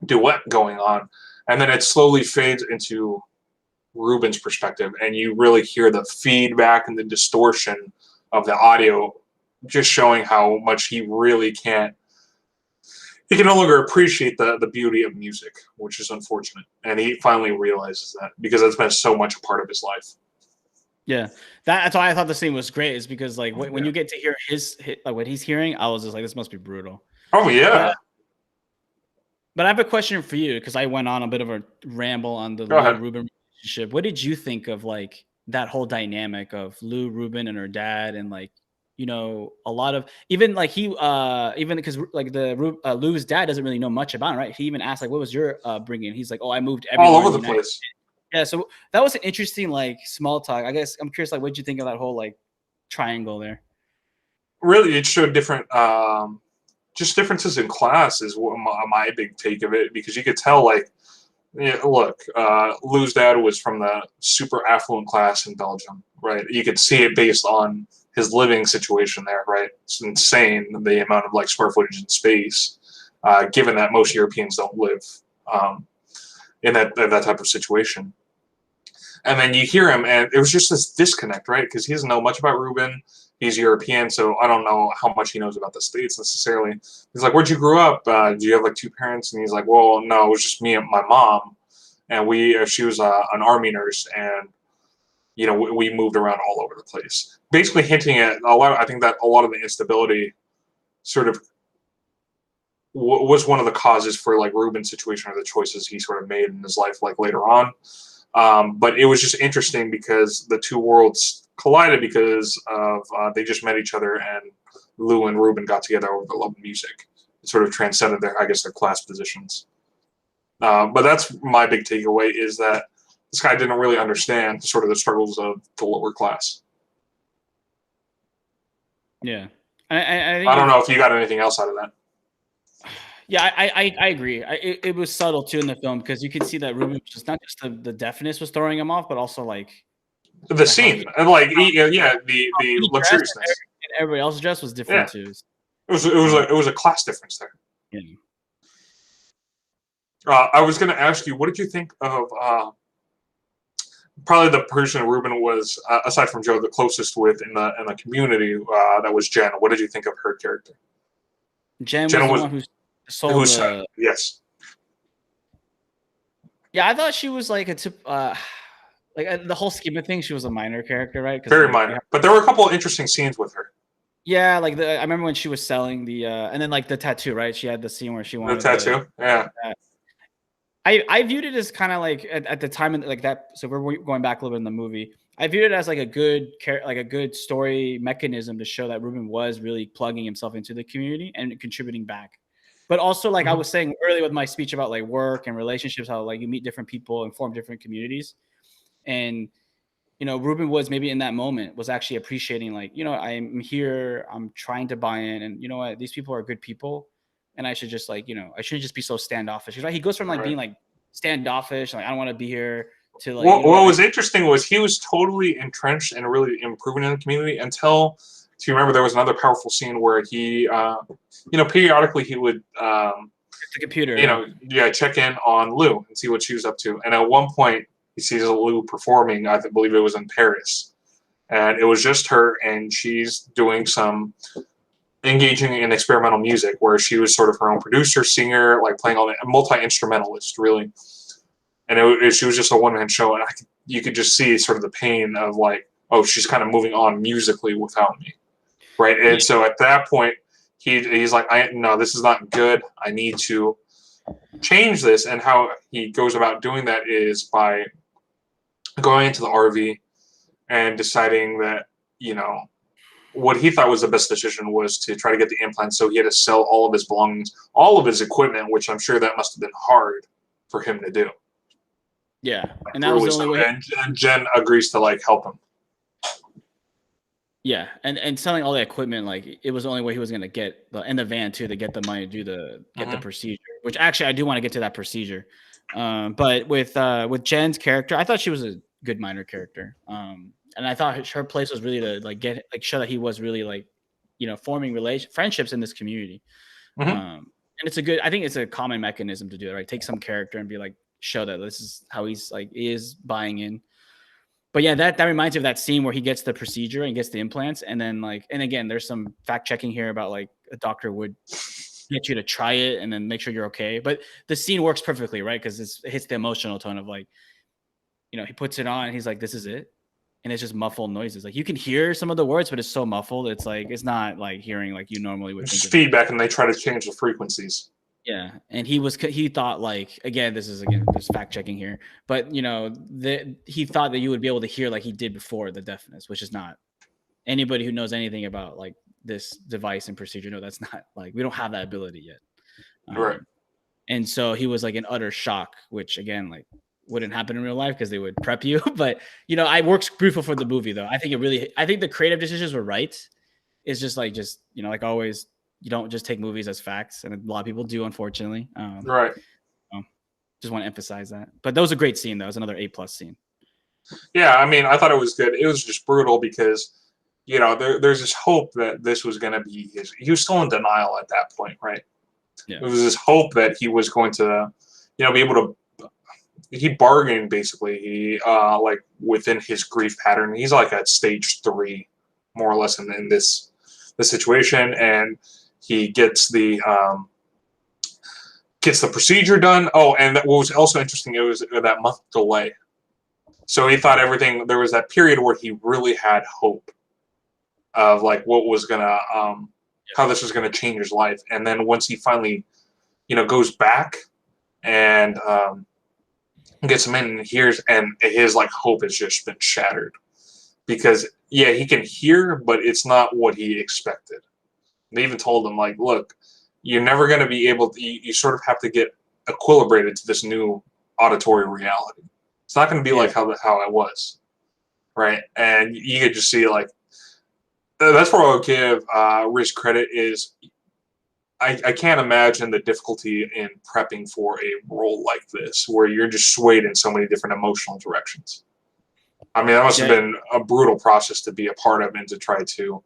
duet going on, and then it slowly fades into Ruben's perspective, and you really hear the feedback and the distortion of the audio, just showing how much he really can't. He can no longer appreciate the beauty of music, which is unfortunate, and he finally realizes that because that's been so much a part of his life. Yeah, that's why I thought the scene was great. Is because like when you get to hear his like what he's hearing, I was just like, this must be brutal. Oh yeah. But I have a question for you, because I went on a bit of a ramble on the Lou Ruben relationship. What did you think of like that whole dynamic of Lou, Ruben, and her dad, and like, a lot of even like even because like Lou's dad doesn't really know much about him, right? He even asked like, "What was your upbringing?" He's like, "Oh, I moved all over the place." Yeah, so that was an interesting like small talk. I guess I'm curious, like, what did you think of that whole like triangle there? Really, it showed different, just differences in class is my big take of it, because you could tell like, look, Lou's dad was from the super affluent class in Belgium, right? You could see it based on his living situation there, right? It's insane the amount of like square footage in space, given that most Europeans don't live in that type of situation. And then you hear him, and it was just this disconnect, right? Because he doesn't know much about Ruben. He's European, so I don't know how much he knows about the States necessarily. He's like, "Where'd you grow up? Do you have like two parents?" And he's like, "Well, no, it was just me and my mom, and she was an army nurse, and we moved around all over the place." Basically hinting at a lot. I think that a lot of the instability sort of was one of the causes for like Ruben's situation, or the choices he sort of made in his life, like later on. But it was just interesting because the two worlds collided because of they just met each other, and Lou and Ruben got together over the love of music. It sort of transcended their class positions. But that's my big takeaway, is that this guy didn't really understand sort of the struggles of the lower class. Yeah. I don't know if you got anything else out of that. Yeah, I agree. It was subtle too in the film, because you could see that Ruben was just not just the deafness was throwing him off, but also like the scene and like the luxuriousness. And everybody else's dress was different too. It was a class difference there. Yeah. I was going to ask you, what did you think of probably the person Ruben was, aside from Joe, the closest with in the community? That was Jen. What did you think of her character? Jen was the one who sold yes. Yeah, I thought she was like like the whole scheme of things, she was a minor character, right? Very minor. But there were a couple of interesting scenes with her. Yeah, like I remember when she was selling the and then like the tattoo, right? She had the scene where she wanted the tattoo. Yeah. I viewed it as kind of like at the time like that. So we're going back a little bit in the movie. I viewed it as like a good story mechanism to show that Ruben was really plugging himself into the community and contributing back. But also, like I was saying earlier with my speech about like work and relationships, how like you meet different people and form different communities. And, Ruben was maybe in that moment was actually appreciating like, I'm here, I'm trying to buy in, and you know what, these people are good people. And I should just like, I shouldn't just be so standoffish. Right? He goes from like being like standoffish, like I don't want to be here, to like. What was interesting was he was totally entrenched and really improving in the community until. Do you remember there was another powerful scene where he, periodically he would, the computer, check in on Lou and see what she was up to. And at one point, He sees Lou performing. I believe it was in Paris, and it was just her, and she's doing some engaging in experimental music, where she was sort of her own producer, singer, like playing all the multi-instrumentalist, really. And she was just a one-man show, and you could just see sort of the pain of like, oh, she's kind of moving on musically without me, right? And so at that point, he's like, no, this is not good. I need to change this. And how he goes about doing that is by going into the RV and deciding that, what he thought was the best decision was to try to get the implants. So he had to sell all of his belongings, all of his equipment, which I'm sure that must have been hard for him to do. Yeah, and that was the only way. And Jen agrees to like help him. Yeah, and selling all the equipment, like it was the only way he was gonna get in the van too to get the money to do the procedure. Which actually I do want to get to that procedure. But with Jen's character, I thought she was a good minor character. And I thought her place was really to like show that he was really like, forming friendships in this community. And I think it's a common mechanism to do it, right? Take some character and be like, show that this is how he is buying in. But yeah, that reminds me of that scene where he gets the procedure and gets the implants, and then and again, there's some fact checking here about like a doctor would get you to try it and then make sure you're okay. But the scene works perfectly, right? Because it hits the emotional tone of like, he puts it on and he's like, this is it. And it's just muffled noises. Like you can hear some of the words, but it's so muffled. It's like, it's not like hearing like you normally would. It's feedback, and they try to change the frequencies. Yeah, and he thought this is just fact checking here, but he thought that you would be able to hear like he did before the deafness, which is not. Anybody who knows anything about like this device and procedure, no, that's not like we don't have that ability yet. Right. And so he was like in utter shock, which again like wouldn't happen in real life because they would prep you. But I works beautiful for the movie though. I think the creative decisions were right. It's just like always. You don't just take movies as facts, and a lot of people do, unfortunately. Right. Just want to emphasize that. But that was a great scene, though. It was another A+ scene. Yeah, I mean, I thought it was good. It was just brutal because, there's this hope that this was going to be his. He was still in denial at that point, right? Yeah. It was this hope that he was going to, be able to. He bargained basically. He like within his grief pattern. He's like at stage 3, more or less, in this situation, and he gets the procedure done. Oh, and what was also interesting, it was that month delay. So he thought there was that period where he really had hope of like what was gonna how this was gonna change his life. And then once he finally, goes back and gets him in and hears, and his like hope has just been shattered. Because he can hear, but it's not what he expected. They even told him, like, look, you're never going to be able to, you sort of have to get equilibrated to this new auditory reality. It's not going to be like how it was, right? And you could just see, like, that's where I would give Riz credit is I can't imagine the difficulty in prepping for a role like this, where you're just swayed in so many different emotional directions. I mean, that must have been a brutal process to be a part of and to try to.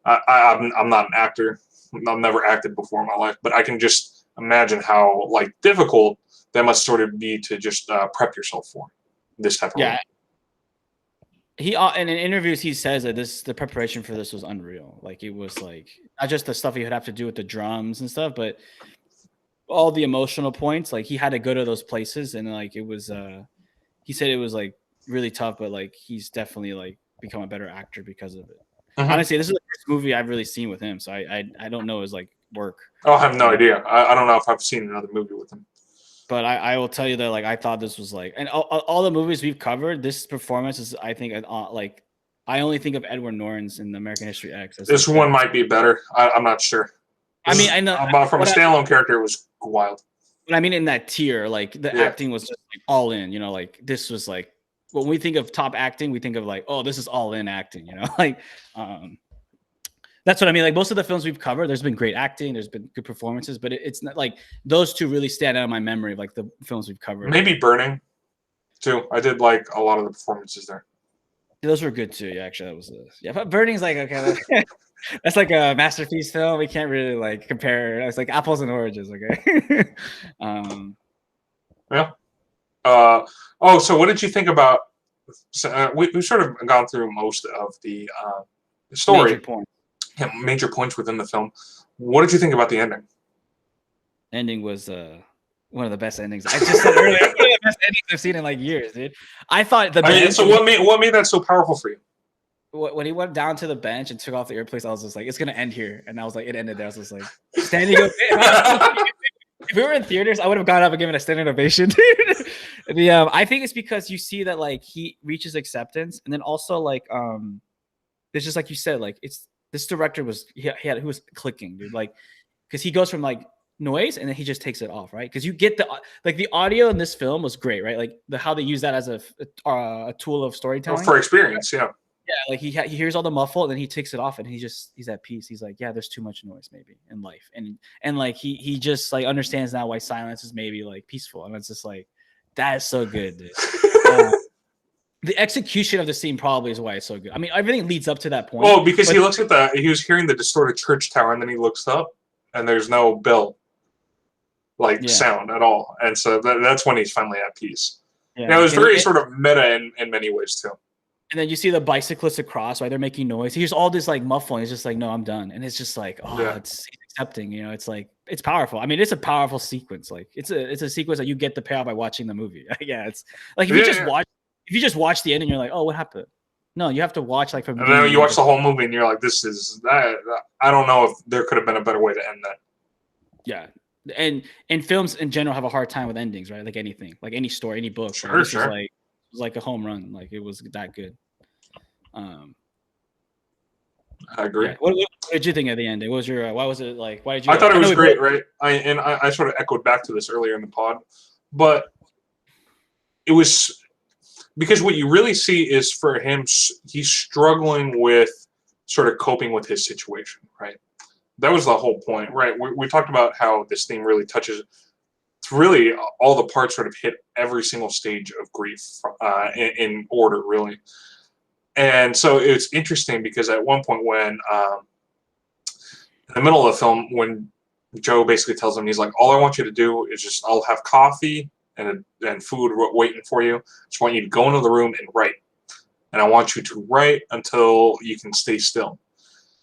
I'm not an actor. I've never acted before in my life, but I can just imagine how like difficult that must sort of be to just prep yourself for this type of role. He and in interviews he says that the preparation for this was unreal. Like it was like not just the stuff he would have to do with the drums and stuff, but all the emotional points. Like he had to go to those places, and like it was. He said it was like really tough, but like he's definitely like become a better actor because of it. Honestly, this is the first movie I've really seen with him, so I don't know his like work. Oh, I have no idea. I don't know if I've seen another movie with him. But I will tell you that like I thought this was like, and all the movies we've covered, this performance is I think like I only think of Edward Norton's in American History X. This one might be better. I'm not sure. I mean, I know from a standalone character, it was wild. But I mean, in that tier, like the acting was just like all in. Like this was like when we think of top acting, we think of like, oh, this is all in acting. Like that's what I mean. Like most of the films we've covered, there's been great acting, there's been good performances, but it's not like those two really stand out in my memory of like the films we've covered. Maybe Burning, too. I did like a lot of the performances there. Yeah, those were good too. Yeah, actually, that was but Burning's like okay, that's like a masterpiece film. We can't really like compare. It's like apples and oranges. Okay. Yeah. So what did you think about? So, we've sort of gone through most of the story, Major point. major points within the film. What did you think about the ending? Ending was one of the best endings. I just said earlier, one of the best endings I've seen in like years, dude. I thought the bench. So what made that so powerful for you? When he went down to the bench and took off the earplugs, I was just like, it's gonna end here, and I was like, it ended there. I was just like, standing ovation. If we were in theaters, I would have gone up and given a standing ovation, dude. I think it's because you see that like he reaches acceptance, and then also like it's just like you said, like it's this director was he was clicking, dude, like because he goes from like noise and then he just takes it off, right? Because you get the audio in this film was great, right? Like how they use that as a tool of storytelling for experience, yeah. Yeah, like he hears all the muffle and then he takes it off and he's at peace. He's like, yeah, there's too much noise maybe in life, and like he just like understands now why silence is maybe like peaceful, and it's just like that is so good, dude. The execution of the scene probably is why it's so good. I mean, everything leads up to that point. Well, because he looks at he was hearing the distorted church tower, and then he looks up, and there's no bell, sound at all, and so that's when he's finally at peace. Yeah, it was very sort of meta in many ways too. And then you see the bicyclists across, right? They're making noise. He hears all this like muffling. He's just like, no, I'm done. And it's just like, it's accepting, you know, it's like, it's powerful. I mean, it's a powerful sequence. Like it's a sequence that you get the payoff by watching the movie. Yeah. It's like, if you just watch the ending, you're like, oh, what happened? No, you have to watch like from. And then you watch the whole movie and you're like, this is that. I don't know if there could have been a better way to end that. Yeah. And films in general have a hard time with endings, right? Like anything, like any story, any book. Sure, right? sure. It was like a home run. Like it was that good. I agree. Yeah. What did you think of the ending? What was your? Why was it like? Why did you? I thought it was great, right? I sort of echoed back to this earlier in the pod, but it was because what you really see is for him, he's struggling with sort of coping with his situation, right? That was the whole point, right? We talked about how this theme really touches. It's really all the parts sort of hit every single stage of grief in order, really. And so it's interesting because at one point when in the middle of the film, when Joe basically tells him, he's like, all I want you to do is I'll have coffee and food waiting for you. I just want you to go into the room and write. And I want you to write until you can stay still.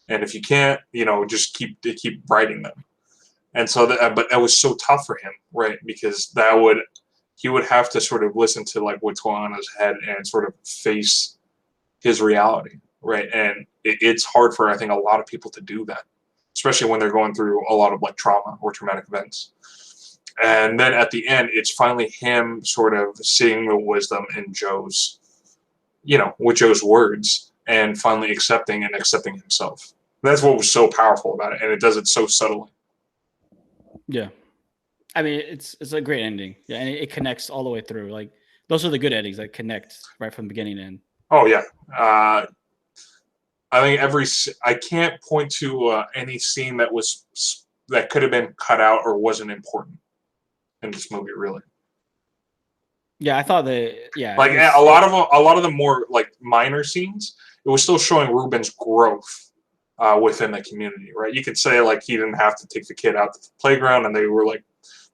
And if you can't, just keep writing them. And so but that was so tough for him, right? Because he would have to sort of listen to like what's going on in his head and sort of face his reality, right? And it's hard for, I think, a lot of people to do that, especially when they're going through a lot of like trauma or traumatic events. And then at the end, it's finally him sort of seeing the wisdom in Joe's, with Joe's words, and finally accepting himself. That's what was so powerful about it, and it does it so subtly. Yeah, I mean, it's a great ending. Yeah, and it connects all the way through. Like those are the good endings that connect right from beginning to end. Oh yeah, I think I can't point to any scene that could have been cut out or wasn't important in this movie, really. Yeah, I thought like a lot of the more like minor scenes, it was still showing Ruben's growth within the community, right? You could say like he didn't have to take the kid out to the playground and they were like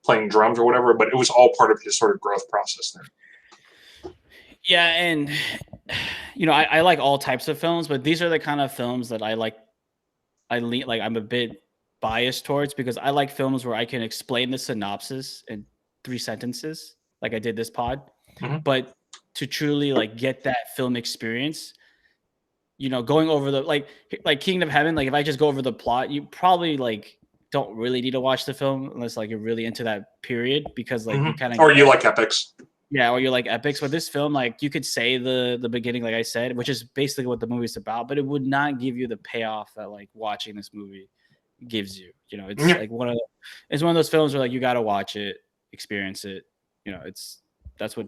playing drums or whatever, but it was all part of his sort of growth process there. Yeah, and I like all types of films, but these are the kind of films that I like. I'm a bit biased towards because I like films where I can explain the synopsis in 3 sentences, like I did this pod. Mm-hmm. But to truly like get that film experience, going over the like Kingdom of Heaven, like if I just go over the plot, you probably like don't really need to watch the film unless like you're really into that period because like you kind of you like epics. Yeah, or you like epics. But this film, like you could say the beginning, like I said, which is basically what the movie's about, but it would not give you the payoff that like watching this movie gives you. It's like one of those films where like you got to watch it, experience it. That's what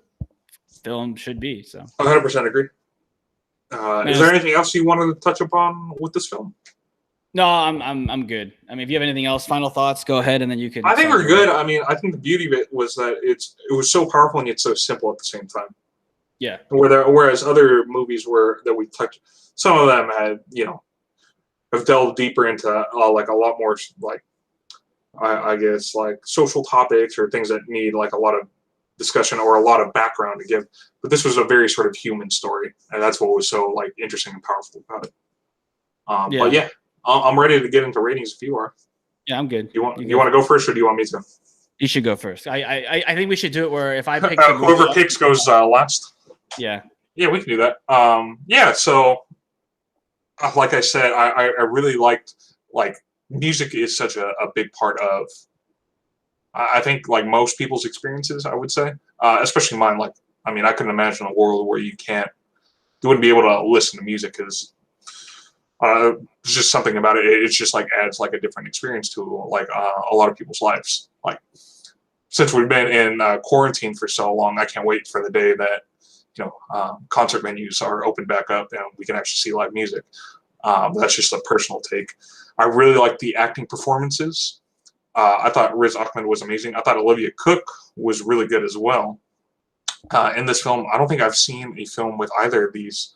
film should be. So 100% agree. Is there anything else you wanted to touch upon with this film? No, I'm good. I mean, if you have anything else, final thoughts, go ahead, and then you can. I think we're good. I mean, I think the beauty of it was that it was so powerful and yet so simple at the same time. Yeah. Whereas other movies that we touched, some of them had have delved deeper into like a lot more like I guess like social topics or things that need like a lot of discussion or a lot of background to give. But this was a very sort of human story, and that's what was so like interesting and powerful about it. But yeah, I'm ready to get into ratings if you are. Yeah, I'm good. You want to go first, or do you want me to? You should go first. I think we should do it where if I pick whoever picks goes last. Yeah. Yeah, we can do that. Yeah, so like I said, I really liked like music is such a big part of I think like most people's experiences, I would say, especially mine. Like, I mean, I couldn't imagine a world where you wouldn't be able to listen to music because there's just something about it. It's just like adds like a different experience to like a lot of people's lives. Like, since we've been in quarantine for so long, I can't wait for the day that concert venues are opened back up and we can actually see live music. That's just a personal take. I really like the acting performances. I thought Riz Ahmed was amazing. I thought Olivia Cooke was really good as well. In this film, I don't think I've seen a film with either of these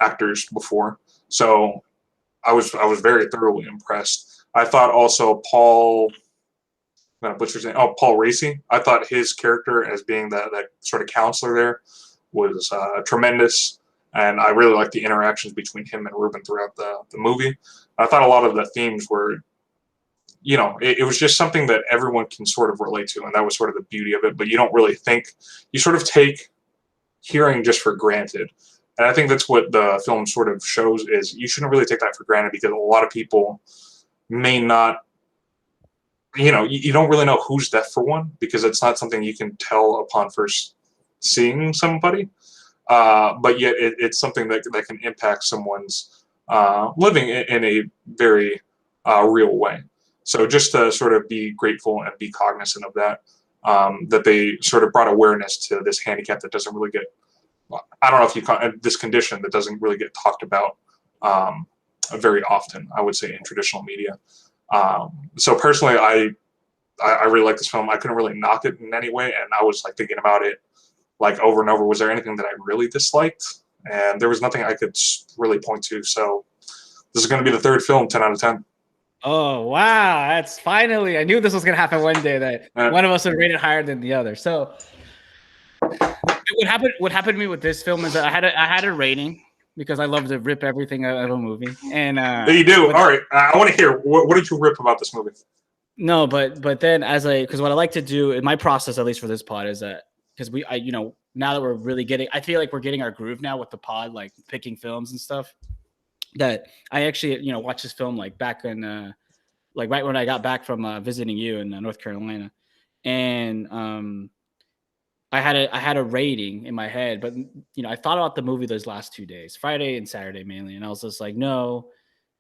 actors before, so I was very thoroughly impressed. I thought also Paul Raci. I thought his character as being that sort of counselor there was tremendous, and I really liked the interactions between him and Ruben throughout the movie. I thought a lot of the themes were, it was just something that everyone can sort of relate to, and that was sort of the beauty of it. But you don't really think, you sort of take hearing just for granted. And I think that's what the film sort of shows is you shouldn't really take that for granted because a lot of people may not, you don't really know who's deaf for one because it's not something you can tell upon first seeing somebody. But yet it's something that can impact someone's living in a very real way. So just to sort of be grateful and be cognizant of that, that they sort of brought awareness to this handicap that doesn't really get, I don't know if you call it this condition that doesn't really get talked about very often, I would say, in traditional media. So personally, I really like this film. I couldn't really knock it in any way, and I was like thinking about it like over and over. Was there anything that I really disliked? And there was nothing I could really point to. So this is going to be the third film, 10 out of 10. Oh, wow. That's finally, I knew this was going to happen one day that one of us would rate it higher than the other. So what happened to me with this film is that I had a rating because I love to rip everything out of a movie. And you do. All right. I want to hear what did you rip about this movie? No, but then because what I like to do in my process, at least for this pod, is that because now that we're really I feel like we're getting our groove now with the pod, like picking films and stuff. That I actually, watched this film like back in, like right when I got back from visiting you in North Carolina, and I had a rating in my head, but I thought about the movie those last 2 days, Friday and Saturday mainly, and I was just like, no,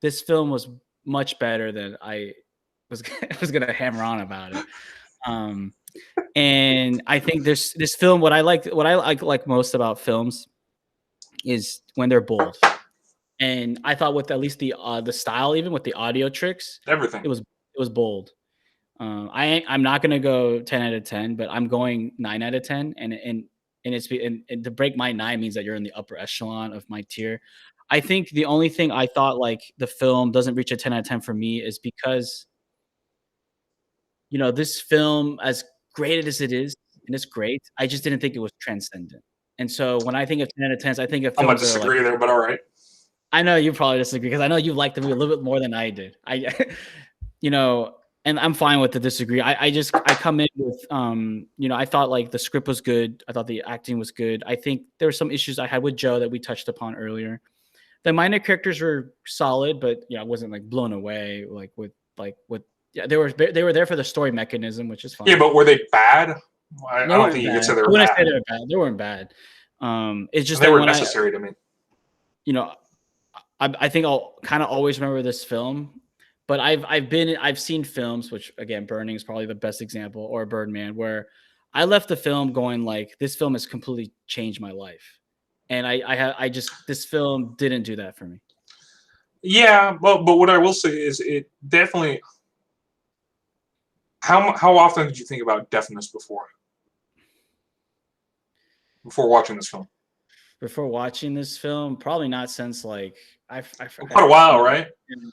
this film was much better than I was gonna hammer on about it. And I think this film, what I like most about films is when they're bold. And I thought with at least the style, even with the audio tricks, everything, it was bold. I'm not gonna go 10 out of 10, but I'm going 9 out of 10. And to break my 9 means that you're in the upper echelon of my tier. I think the only thing I thought like the film doesn't reach a 10 out of 10 for me is because this film, as great as it is, and it's great, I just didn't think it was transcendent. And so when I think of 10 out of 10s, I think of films. I'm gonna disagree there, but all right. I know you probably disagree because I know you liked the movie a little bit more than I did. And I'm fine with the disagree. I come in with, I thought like the script was good. I thought the acting was good. I think there were some issues I had with Joe that we touched upon earlier. The minor characters were solid, but I wasn't like blown away. They were there for the story mechanism, which is fine. Yeah, but were they bad? I don't think you could say they were bad. Say they were bad. They weren't bad. It's just they were necessary to me. I think I'll kind of always remember this film, but I've seen films, which again, Burning is probably the best example, or Birdman, where I left the film going like, this film has completely changed my life, and this film didn't do that for me. Yeah, but what I will say is it definitely. How often did you think about deafness before watching this film? Before watching this film, probably not since like I forgot. Quite a while, right?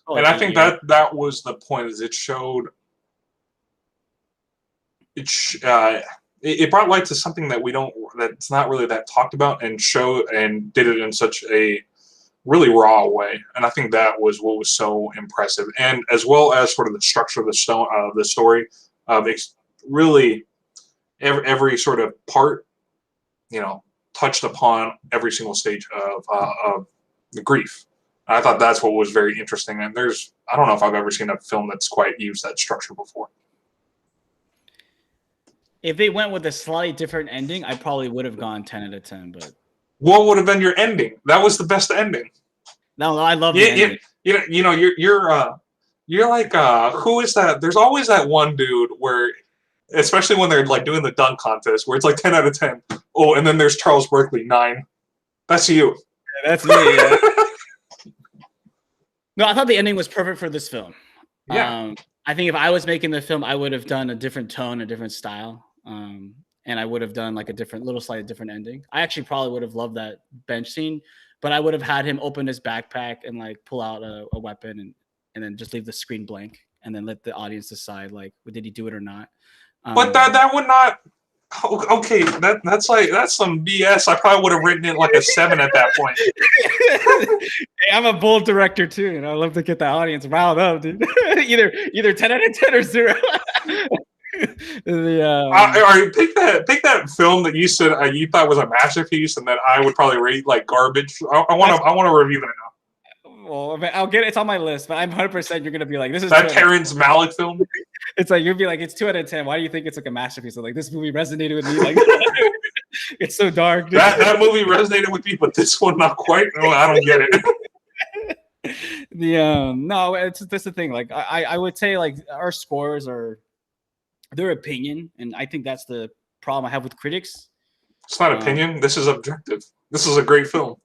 And I think that was the point, is it showed it brought light to something that's not really that talked about, and did it in such a really raw way. And I think that was what was so impressive, and as well as sort of the structure of the story, really every sort of part, touched upon every single stage of the grief. And I thought that's what was very interesting. And I don't know if I've ever seen a film that's quite used that structure before. If they went with a slightly different ending, I probably would have gone 10 out of 10. But what would have been your ending? That was the best ending. No, I love the ending. You're like who is that? There's always that one dude where, especially when they're like doing the dunk contest, where it's like 10 out of 10. Oh, and then there's Charles Barkley 9. That's you. Yeah, that's me. Yeah. No, I thought the ending was perfect for this film. Yeah. I think if I was making the film, I would have done a different tone, a different style. And I would have done like a slightly different ending. I actually probably would have loved that bench scene, but I would have had him open his backpack and like pull out a weapon and then just leave the screen blank and then let the audience decide like, did he do it or not? But that would not. Okay, that's some BS. I probably would have written it like a 7 at that point. Hey, I'm a bold director too, and I love to get the audience riled up, dude. either 10 out of 10 or 0. Pick that film that you said you thought was a masterpiece, and that I would probably rate like garbage. I want to review that now. Well, I mean, I'll get it. It's on my list, but I'm 100%. You're gonna be like, this is that Terrence Malick film. It's like you'll be like, it's 2 out of 10. Why do you think it's like a masterpiece? So like this movie resonated with me. Like it's so dark. Dude. That movie resonated with me, but this one not quite. No, I don't get it. That's the thing. Like I would say like our scores are their opinion, and I think that's the problem I have with critics. It's not opinion. This is objective. This is a great film.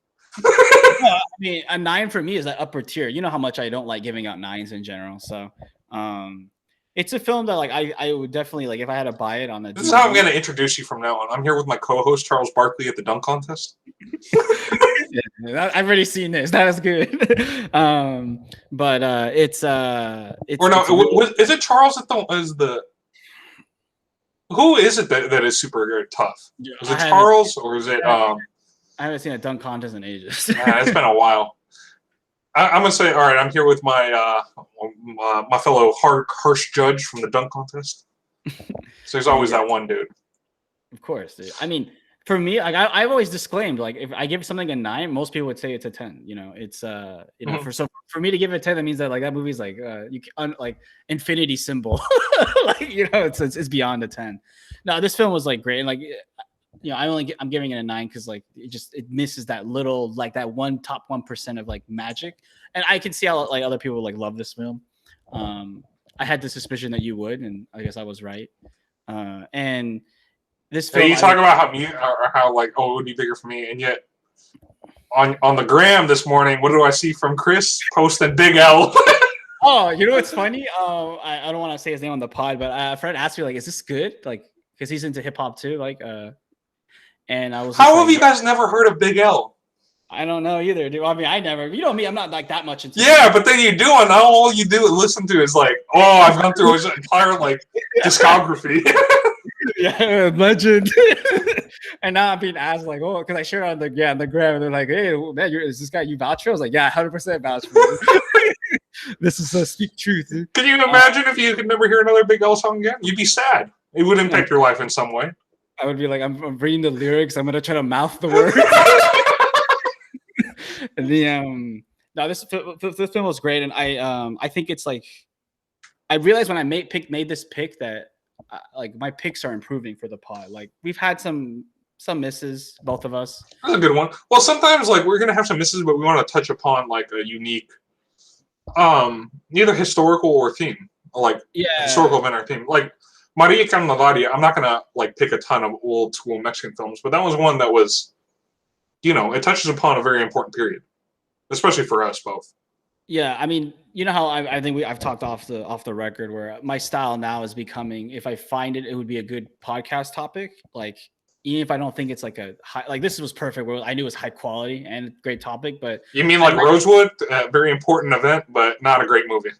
I mean, a 9 for me is that upper tier. You know how much I don't like giving out 9s in general. So, it's a film that like I would definitely like if I had to buy it on the. This is how I'm going to introduce you from now on. I'm here with my co-host Charles Barkley at the dunk contest. Yeah, I've already seen this. That is good. But it's or no, is it Charles is the. Who is it that is super tough? Is it Charles or is it? I haven't seen a dunk contest in ages. It's been a while. I'm gonna say, all right. I'm here with my my fellow harsh judge from the dunk contest. So there's always that one dude. Of course, dude. I mean, for me, like I've always disclaimed, like if I give something a 9, most people would say it's a 10. It's for me to give it a 10, that means that like that movie's like like infinity symbol, like it's beyond a 10. No, this film was like great, and like I'm giving it a 9 because like it misses that little like that top 1% of like magic, and I can see how like other people like love this film. I had the suspicion that you would, and I guess I was right. And this film, you talk about how like it would be bigger for me, and yet on the gram this morning, what do I see from Chris posting Big L? Oh, you know what's funny? I don't want to say his name on the pod, but a friend asked me like, "Is this good?" Like, because he's into hip hop too. Like, and I was. How have you guys never heard of Big L? I don't know either, dude. I mean, I never. You know me, I'm not like that much into. Yeah, but then you do, and all you do listen to is like, oh, I've gone through his entire like discography. Yeah, legend. And now I'm being asked like, oh, because I share on the gram, and they're like, hey, man, is this guy you vouch for? I was like, yeah, 100% vouch for. This is speak truth. Dude. Can you imagine if you could never hear another Big L song again? You'd be sad. It would impact your life in some way. I would be like, I'm reading the lyrics. I'm gonna try to mouth the words. No, this film was great, and I think it's like I realized when I made this pick that like my picks are improving for the pod. Like we've had some misses, both of us. That's a good one. Well, sometimes like we're gonna have some misses, but we want to touch upon like a unique, either historical or theme, like historical event or theme. Like Maria Candelaria, I'm not gonna like pick a ton of old school Mexican films, but that was one that was, it touches upon a very important period, especially for us both. Yeah, I mean, you know how I think I've talked off the record where my style now is becoming, if I find it would be a good podcast topic, like even if I don't think it's like a high, like this was perfect where I knew it was high quality and great topic, but you mean like Rosewood, a very important event, but not a great movie.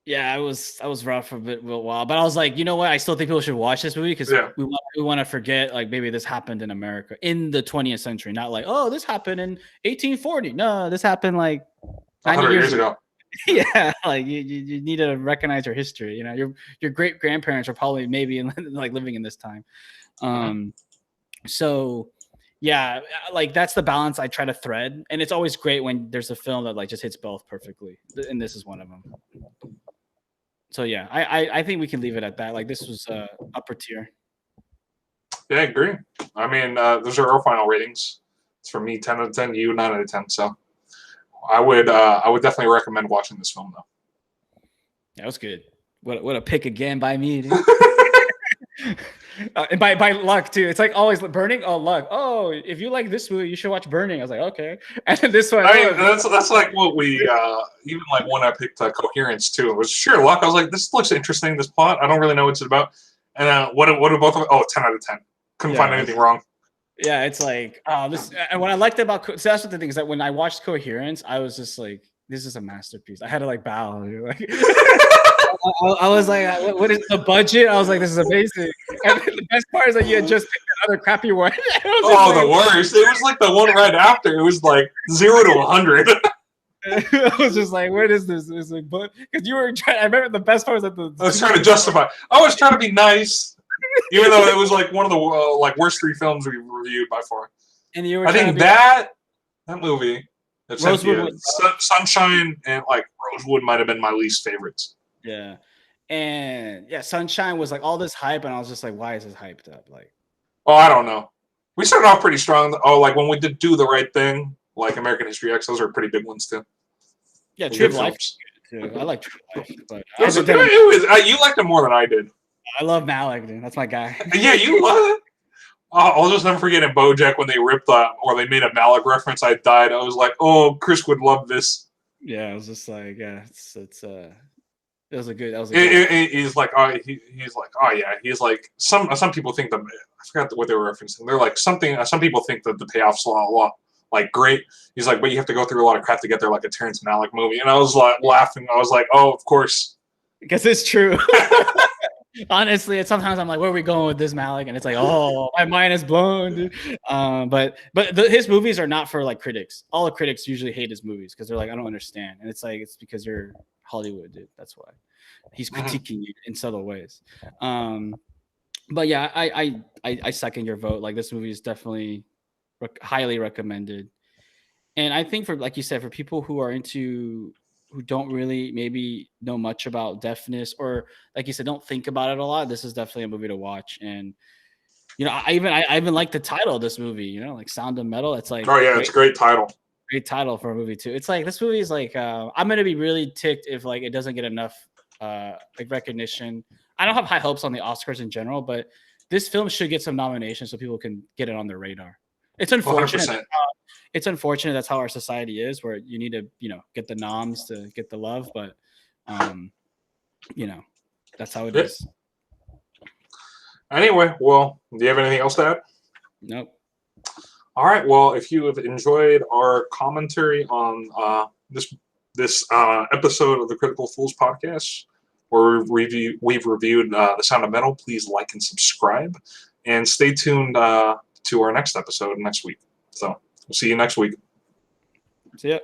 Yeah, I was rough for a while, but I was like, you know what? I still think people should watch this movie because Yeah. we want to forget like maybe this happened in America in the 20th century, not like oh this happened in 1840. No, this happened like 90 100 years years ago. ago. Yeah, like you need to recognize your history. You know, your great grandparents are probably maybe like living in this time. Mhm. So yeah, like that's the balance I try to thread, and it's always great when there's a film that like just hits both perfectly, and this is one of them. So yeah, I think we can leave it at that. Like this was upper tier. Yeah, I agree. I mean, those are our final ratings. It's for me 10 out of 10, you 9 out of 10. So I would definitely recommend watching this film though. That was good. What a pick again by me, dude. And by luck too. It's like always Burning. Oh luck. Oh, if you like this movie, you should watch Burning. I was like, okay. And then this one. I mean, Oh, that's like what we even like when I picked Coherence too. It was sheer luck. I was like, this looks interesting. This plot, I don't really know what it's about. And what are both of them? Oh, 10 out of 10. Couldn't find yeah. anything wrong. Yeah, it's like this. And what I liked about so that's what the thing is that when I watched Coherence, I was just like, this is a masterpiece. I had to like bow. Like, I was like, what is the budget? I was like, this is amazing. And the best part is that you had just picked another crappy one. Oh, the worst. It was like the one right after. It was like 0 to 100. I was just like, what is this? It's like, but because you were trying, I remember the best part was that I was trying to justify. I was trying to be nice, even though it was like one of the like worst 3 films we reviewed by far. and you were I think that movie, that Rosewood Sunshine and like Rosewood might have been my least favorites. yeah. And yeah, Sunshine was like all this hype, and I was just like, why is this hyped up? Like, Oh, I don't know. We started off pretty strong. Oh, like when we did Do the Right Thing, like American History X, those are pretty big ones too. yeah, Good True Life films. too. I like True Life, but You liked them more than I did. I love Malik, dude. That's my guy. Yeah, you love it. I'll just never forget in BoJack when they ripped or they made a Malik reference. I died. I was like, oh, Chris would love this. Yeah, I was just like, yeah, that was a good. That was a good. He's like, he's like, oh yeah, he's like some people think that I forgot what they were referencing. They're like something. Some people think that the payoff's a lot like great. He's like, but you have to go through a lot of crap to get there, like a Terrence Malick movie. And I was like laughing. I was like, oh, of course, because it's true. Honestly, sometimes I'm like, where are we going with this Malik? And it's like, oh, my mind is blown, dude. But his movies are not for like critics. All the critics usually hate his movies because they're like, I don't understand. And it's like, it's because you're Hollywood, dude. That's why he's critiquing you in subtle ways. But yeah, I second your vote. Like this movie is definitely highly recommended. And I think for like you said, for people who are into who don't really maybe know much about deafness or like you said, don't think about it a lot, this is definitely a movie to watch. And you know, I even like the title of this movie, you know, like Sound of Metal. It's like oh yeah, it's a great title. Great title for a movie too. It's like this movie is like I'm gonna be really ticked if like it doesn't get enough like recognition. I don't have high hopes on the Oscars in general, but this film should get some nominations so people can get it on their radar. It's unfortunate. 100%. It's unfortunate that's how our society is, where you need to, you know, get the noms to get the love, but you know, that's how it is. Anyway, well, do you have anything else to add? Nope. All right. Well, if you have enjoyed our commentary on this episode of the Critical Fools podcast, where we've reviewed The Sound of Metal, please like and subscribe, and stay tuned to our next episode next week. So we'll see you next week. See ya.